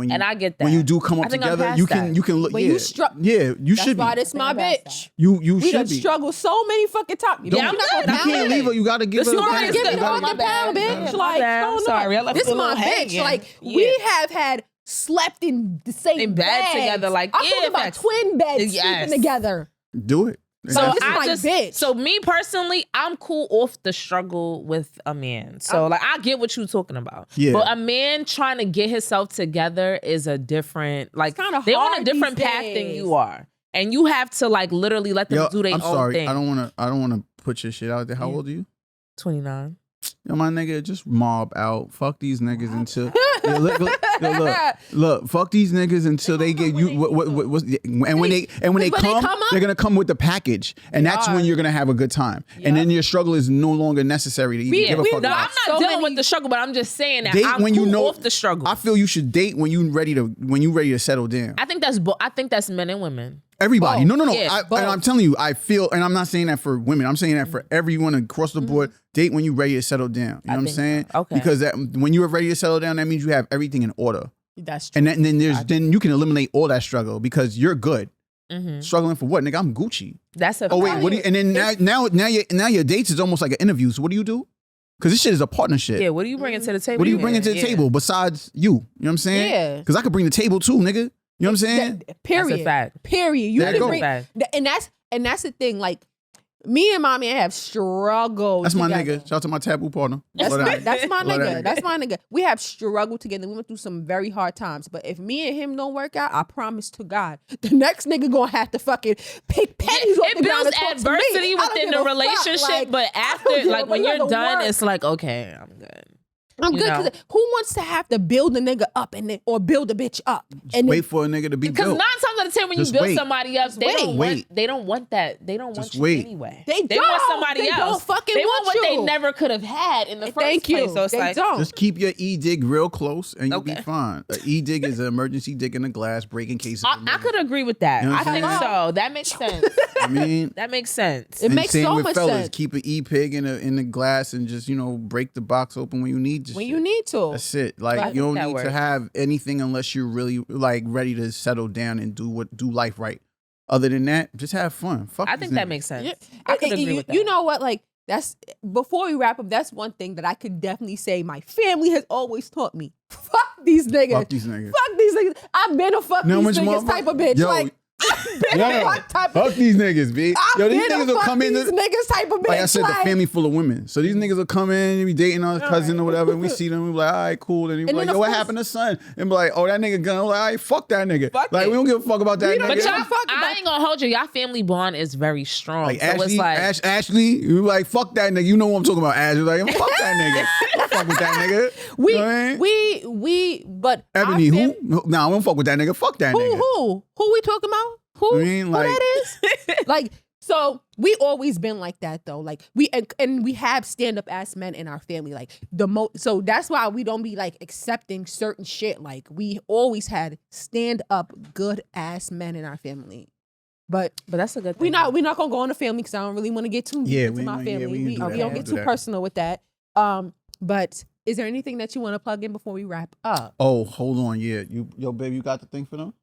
And I get when that. you do come I up think I'm together. past You that. can look. When yeah, you struck- yeah, you That's should why be. this my Think about bitch. You We done should be. struggled so many fucking times. Don't- Yeah, I'm good. You can't leave her. You gotta give The her. story back. is Give me good. the My fucking bad. pound, bitch. Yeah, my Like, bad. I'm no, sorry. I left this it a my little bitch. hanging. Like, Yeah. we have had slept in the same In bed beds. together, like, I'm yeah, talking about facts. twin beds Yes. sleeping together. Do it. So This is I my just, bitch. so me personally, I'm cool off the struggle with a man. So like, I get what you're talking about. Yeah. But a man trying to get himself together is a different, like, kinda they on a hard different these path than days. you are, and you have to like literally let them Yo, do their I'm own sorry. thing. I don't wanna put your shit out there. How old are you? 29. Yo, my nigga, just mob out. Fuck these niggas until look. Fuck these niggas until they get you. And when they come, up- they're gonna come with the package, and that's when you're gonna have a good time. And then your struggle is no longer necessary to even give a fuck No, about. I'm not So dealing many- with the struggle, but I'm just saying that Date I'm when cool you know off the struggle. I feel you should date when you ready to settle down. I think that's men and women. Everybody, Both. no. Yeah, And I'm telling you, I feel, and I'm not saying that for women. I'm saying that for everyone across the board. Date when you're ready to settle down. You know what I'm think saying? so. Okay. Because when you're ready to settle down, that means you have everything in order. That's true. And then you can eliminate all that struggle because you're good. Mm-hmm. Struggling for what, nigga? I'm Gucci. That's a Oh wait, fact. what do you? And then now your dates is almost like an interview. So what do you do? Because this shit is a partnership. Yeah, what are you bringing to the table? What do you bring to the Yeah. table besides you? You know what I'm saying? Yeah. Because I could bring the table too, nigga. You know what I'm saying? Period. That's a fact. Period. You There can you bring, go. and that's the thing. Like, me and my man have struggled. That's my together. nigga. Shout out to my taboo partner. That's Love my, that. that's my Love that nigga. That's my nigga. We have struggled together. We went through some very hard times. But if me and him don't work out, I promise to God, the next nigga gonna have to fucking pick pennies off It the ground builds and talk to me. adversity I don't within give the a fuck. relationship, Like, but I don't after, give a like fuck. when You you're have to done, work. it's like, okay, I'm good. I'm you good. know. 'Cause who wants to have to build a nigga up or build a bitch up? And Wait for a nigga to be Because built. 9 times out of 10, when Just you build wait. somebody up, they don't want that. They don't Just want you wait. anyway. They want don't. somebody They else. don't fucking they want want what they you. never could have had in the first Thank you. place. So it's They like, don't. Just keep your e-dig real close and you'll be Okay. fine. An e-dig is an emergency dig in the glass, break in case of I could agree with that. You know what I I'm think saying? so. That makes sense. I mean, That makes sense. It and makes same so with much fellas. sense. Keep an e-pig in the glass and just, break the box open when you need to. When you need to. That's it. Like, I you don't think that need to works. have anything unless you're really like ready to settle down and do do life right. Other than that, just have fun. Fuck. I these think that niggas. makes sense. Yeah. I could agree with that. You know what? Like, that's before we wrap up. That's one thing that I could definitely say. My family has always taught me: fuck these niggas. Fuck these niggas. Fuck these niggas. I've been a fuck No, these much niggas more- type of bitch. Yo, like, I've been a fuck type fuck of these niggas, B. I've Yo, these been niggas a will fuck come in. these niggas type of bitch. Like I said, the family full of women. So these niggas will come in and be dating our cousin or whatever, and we see them, we be like, all right, cool. And we be And like, then yo, of what course- happened to son? And be like, oh, that nigga gone. Like, all right, fuck that nigga. Fuck Like, it. we don't give a fuck about that nigga. But y'all, fuck about- I ain't gonna hold you. Y'all family bond is very strong. Like so Ashley, it's like Ashley, you be like, fuck that nigga. You know what I'm talking about, Ashley. Like, fuck that nigga. Don't fuck with that nigga. You know what I mean? But Ebony, our fam- who? Nah, I won't fuck with that nigga. Fuck that nigga. Who we talking about? Who? I mean, Who like- that is? Like, so we always been like that though. Like and we have stand up ass men in our family. Like so that's why we don't be like accepting certain shit. Like we always had stand up good ass men in our family. But that's a good thing. we're not gonna go on the family because I don't really want to get too deep into my family. we we do that. don't We get do too that. personal with that. But is there anything that you want to plug in before we wrap up? Oh, hold on. Yeah. Yo, babe, you got the thing for them?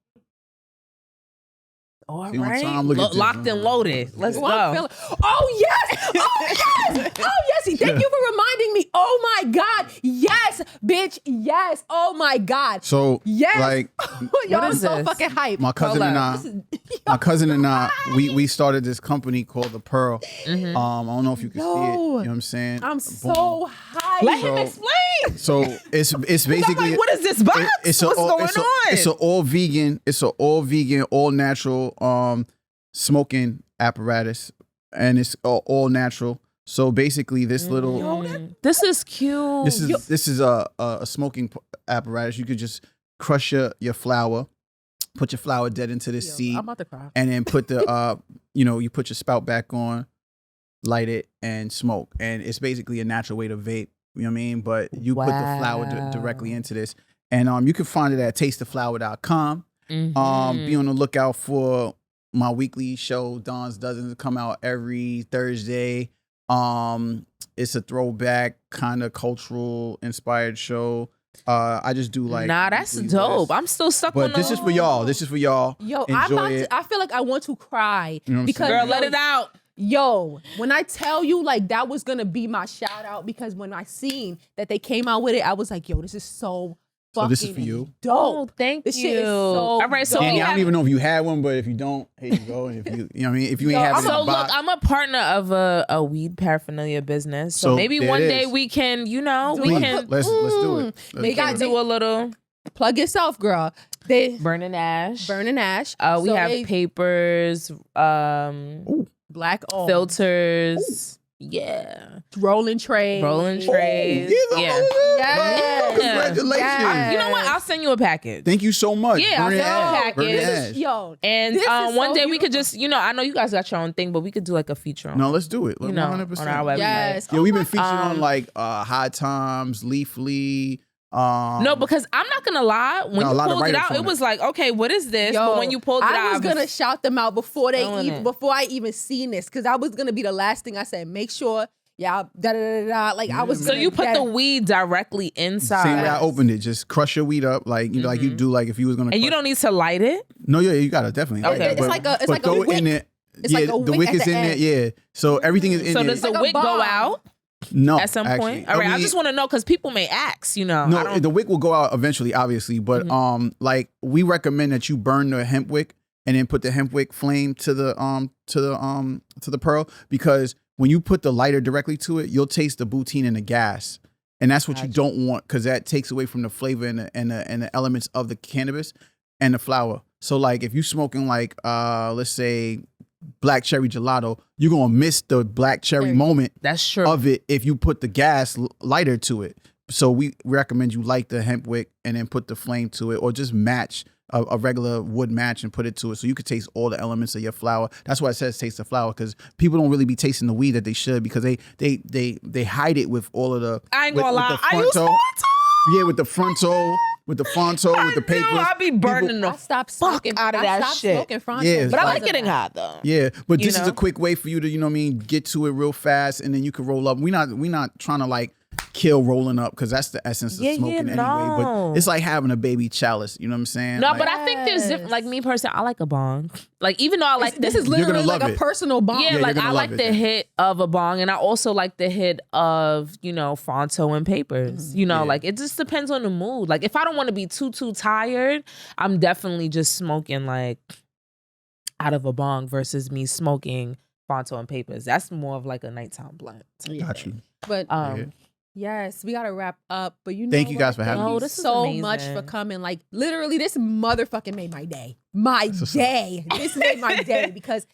All See, on right. time, look at this. Locked and loaded. Let's Oh, I'm go. feeling- oh yes! Oh yes! Oh yes! Thank you for reminding me. Oh my God! Yes, bitch! Yes! Oh my God! So, Yes! like, Y'all What is so this? fucking hype. my cousin Hold and up. we started this company called The Pearl. I don't know if you can see it. You know what I'm saying? I'm Boom. so hype. Let him So- explain. So it's basically What is this box? it's What's going on? It's an all vegan. It's an all vegan, all natural smoking apparatus, and it's all natural. So basically, this little This is cute. this is a smoking apparatus. You could just crush your flour, put your flour dead into this seed, I'm about to cry. and then put the you put your spout back on, light it, and smoke. And it's basically a natural way to vape. You know what I mean? But you put the flour directly into this. And you can find it at tastetheflower.com. Be on the lookout for my weekly show, Don's Dozens, come out every Thursday. It's a throwback, kind of cultural inspired show. I just do like that's weekly dope. lists. I'm still stuck But on this is for y'all. This is for y'all. Yo, Enjoy it. I feel like I want to cry You know what I'm because saying? Girl, let it out. Yo, when I tell you like that was gonna be my shout out because when I seen that they came out with it, I was like, yo, this is so So fucking this is for you. dope. Thank This you. shit is so All right, so dope. we Danny, I have, don't even know if you had one, but if you don't, here you go. If you know what I mean? If you ain't Yo, have it in so a look, box. I'm a partner of a weed paraphernalia business. So So maybe there one it day is. we can, we Please, can let's do it. They Let's got do it. do a little Plug yourself, girl. They burning ash. burning ash. We So have they- papers, black owned. filters. Yeah. rolling trays. Rolling trays. Yeah. Yeah. Yes. Congratulations. Yes. You know what? I'll send you a package. Thank you so much. Yeah, Burn it I'll ash. send Burn you a it package. ash. Yo, And this is one so day we could beautiful. just, I know you guys got your own thing, but we could do like a feature on No, let's do it. you know, 100%. on our website. Yes. Yeah, we've been Oh featured on like High Times, Leafly. No, because I'm not gonna lie. When Got a you lot of pulled it write-ups out, on it it. was like, okay, what is this? Yo, But when you pulled it out, I was gonna shout them out before feeling it. before I even seen this because I was gonna be the last thing I said. Make sure y'all da da da da. Like I was. So gonna you put get- the weed directly inside, same way I opened it. Just crush your weed up like like you do like if you was gonna. and you crush- don't need to light it. No, yeah, you gotta definitely. Okay. It's like a- it's but like a throw it in wick. it. It's yeah, like a the wick wick at is the in end. there. Yeah, so everything is in So there. does the like a wick go bomb. out No, at some actually. point? All right, I mean, just want to know because people may ask. I No, don't, the wick will go out eventually, obviously. But like we recommend that you burn the hemp wick and then put the hemp wick flame to the pearl because when you put the lighter directly to it, you'll taste the butane and the gas, and that's what you don't want because that takes away from the flavor and the elements of the cannabis and the flower. So like if you smoking like let's say black cherry gelato, you're gonna miss the black cherry moment that's true. of it if you put the gas lighter to it. So we recommend you light the hemp wick and then put the flame to it, or just match a regular wood match and put it to it, so you could taste all the elements of your flower. That's why it says taste the flower, because people don't really be tasting the weed that they should, because they hide it with all of the. I ain't with- gonna with lie. the I use fronto. fronto. Yeah, with the fronto, with the papers. I be burning I the stopped fuck smoking out of I that stopped shit. smoking Fronto Yeah, But I Like- like getting hot though. Yeah, but You this is know? a quick way for you to, get to it real fast, and then you can roll up. We not trying to like kill rolling up because that's the essence of smoking anyway. no. But it's like having a baby chalice. You know what I'm saying? No, like, but I think there's different. Like me personally, I like a bong. Like even though I like This is You're gonna literally like love a it. personal bond. yeah, you're like gonna I love like it the then. hit of a bong, and I also like the hit of Fonto and Papers. You know, Yeah. like it just depends on the mood. Like if I don't want to be too tired, I'm definitely just smoking like out of a bong versus me smoking Fonto and Papers. That's more of like a nighttime blunt. Got you. But Yeah. yes, we gotta wrap up. But you know, Thank you guys for having Thank me. you Oh, this is so amazing. much for coming. Like literally, this motherfucking made my day. My day. This made my day because.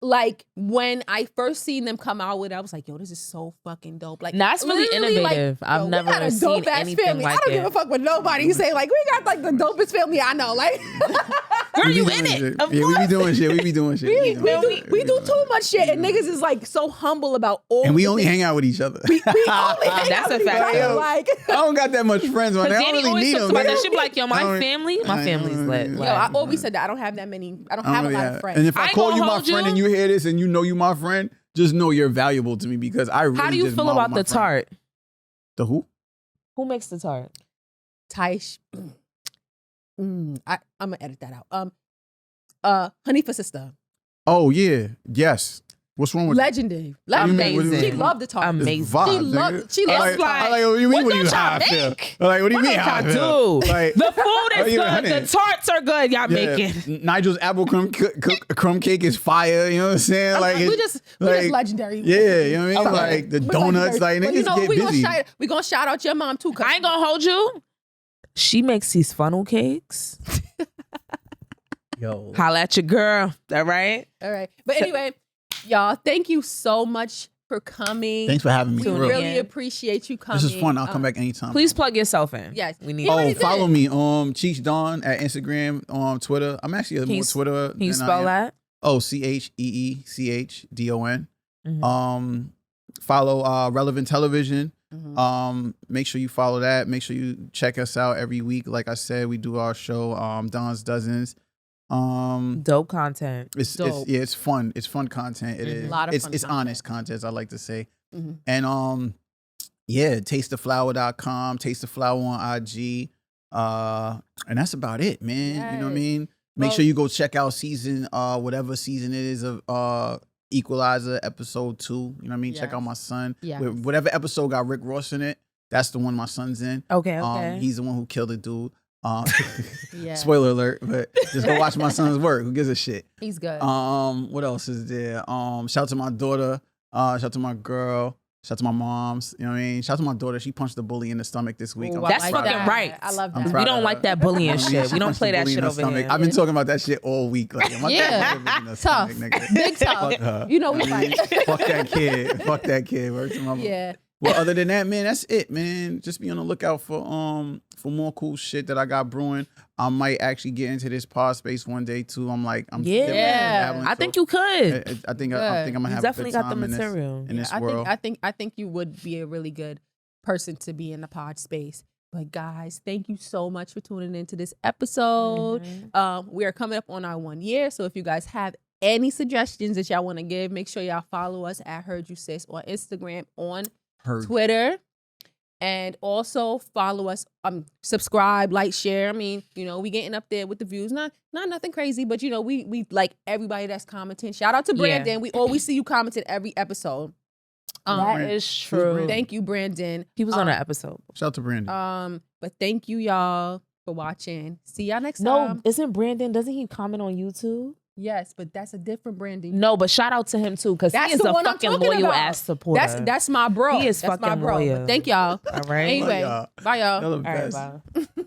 Like when I first seen them come out with it, I was like, yo, this is so fucking dope. Like That's really literally, innovative. Like, I've we never got a seen dope-ass anything family. like I don't it. give a fuck what nobody say. Like we got like the dopest family I know. Like Girl, We be you doing in it? shit. Of Yeah, we be course. doing shit. We be doing shit. we do too much shit, and niggas is like so humble about all. And we the only things. hang out with each other. We only hang That's out a with each fact. other, Like I don't got that much friends, man. I Because don't Danny really always need talks them. about that. nigga. She be like, yo, I my don't- family's lit. yo, Like, I always said that I don't have that many. I don't have a really lot have- of friends. And if I I ain't call gonna you my hold friend you. and you hear this and you know you my friend, just know you're valuable to me because I really how do you just feel model about my the friend. tart? The who? Who makes the tart? Tysh. I'm gonna edit that out. Hanifa sister. Oh yeah, yes. What's wrong with Legendary. Amazing. She loved the talk. Amazing. It's vibes, She nigga. loved. She I'm loved. like, I'm like, what do you mean? What do you don't how y'all I feel? make? I'm like, what do you What mean? don't How I y'all feel? do? Like, The food Oh, is yeah, good. honey. The tarts are good. Y'all yeah, making. Nigel's apple crumb cake is fire. You know what I'm saying? Like, we it's- just like, legendary. Yeah, you know what I mean? Okay. Like the We're donuts, legendary. like But niggas you know, get busy. we gonna shout out your mom too. I ain't gonna hold you. She makes these funnel cakes. Yo, Holla at your girl. All right. All right. But anyway, y'all, thank you so much for coming. thanks for having me. We for real. really appreciate you coming. This is fun. I'll come back anytime. Please plug yourself in. Yes. We need. He already Oh, follow did. me Cheech Don at Instagram, Twitter. I'm actually Can more you- Twitter. Can you than I spell am. that? Oh, CheeChdon. Mhm. Follow Relevant Television. Mhm. Make sure you follow that. Make sure you check us out every week. Like I said, we do our show, Don's Dozens. Dope content. Dope. It's fun. It's fun content. It Mhm. is. A lot of it's fun it's content. honest content, as I like to say. Mhm. And yeah, tastetheflower.com, Taste the Flower on IG. And that's about it, man. You know what I Yes. mean? Make Well- sure you go check out season whatever season it is of Equalizer episode 2. You know what I mean? Check Yes. out my son. Yes. Whatever episode got Rick Ross in it, that's the one my son's in. Okay. Okay. He's the one who killed the dude. Yeah. Spoiler alert, but just go watch my son's work. Who gives a shit? He's good. What else is there? Shout out to my daughter. Shout out to my girl. Shout out to my moms. You know what I mean? Shout out to my daughter. She punched the bully in the stomach this week. Ooh, I'm I That's like proud of fucking her. that. right. I love I'm that. proud We of don't her. like that bullying Yeah, shit. she We don't punched play the that bully shit in the over stomach. here. I've been talking about that shit all week. Like, my Yeah. dad bullied me in the Tough. stomach, nigga. Big tough. Fuck her. You know we fight. Fuck that kid. Fuck that kid. Word to my mom. Yeah. Well, other than that, man, that's it, man. Just be on the lookout for more cool shit that I got brewing. I might actually get into this pod space one day too. I'm Yeah. dabbling, I so think you could. I think I'm gonna You have definitely a good got the time material. in this I world. I think you would be a really good person to be in the pod space. But guys, thank you so much for tuning into this episode. Mhm. We are coming up on our 1 year, so if you guys have any suggestions that y'all want to give, make sure y'all follow us at Heard You Sis on Instagram, on Heard. Twitter, and also follow us. Subscribe, like, share. I mean, you know, we getting up there with the views. Not nothing crazy, but you know, we like everybody that's commenting. Shout out to Yeah. Brandon. We always see you commenting every episode. That is true. Thank you, Brandon. He was on an episode. Shout out to Brandon. But thank you, y'all, for watching. See y'all next No, time. isn't Brandon? Doesn't he comment on YouTube? Yes, but that's a different Brandon. No, but shout out to him too, because he That's is the a one I'm fucking talking loyal about. ass supporter. That's my bro. He is that's my fucking bro. loyal. But thank y'all. All right. Anyway, y'all. bye y'all. Y'all the All right, best. bye.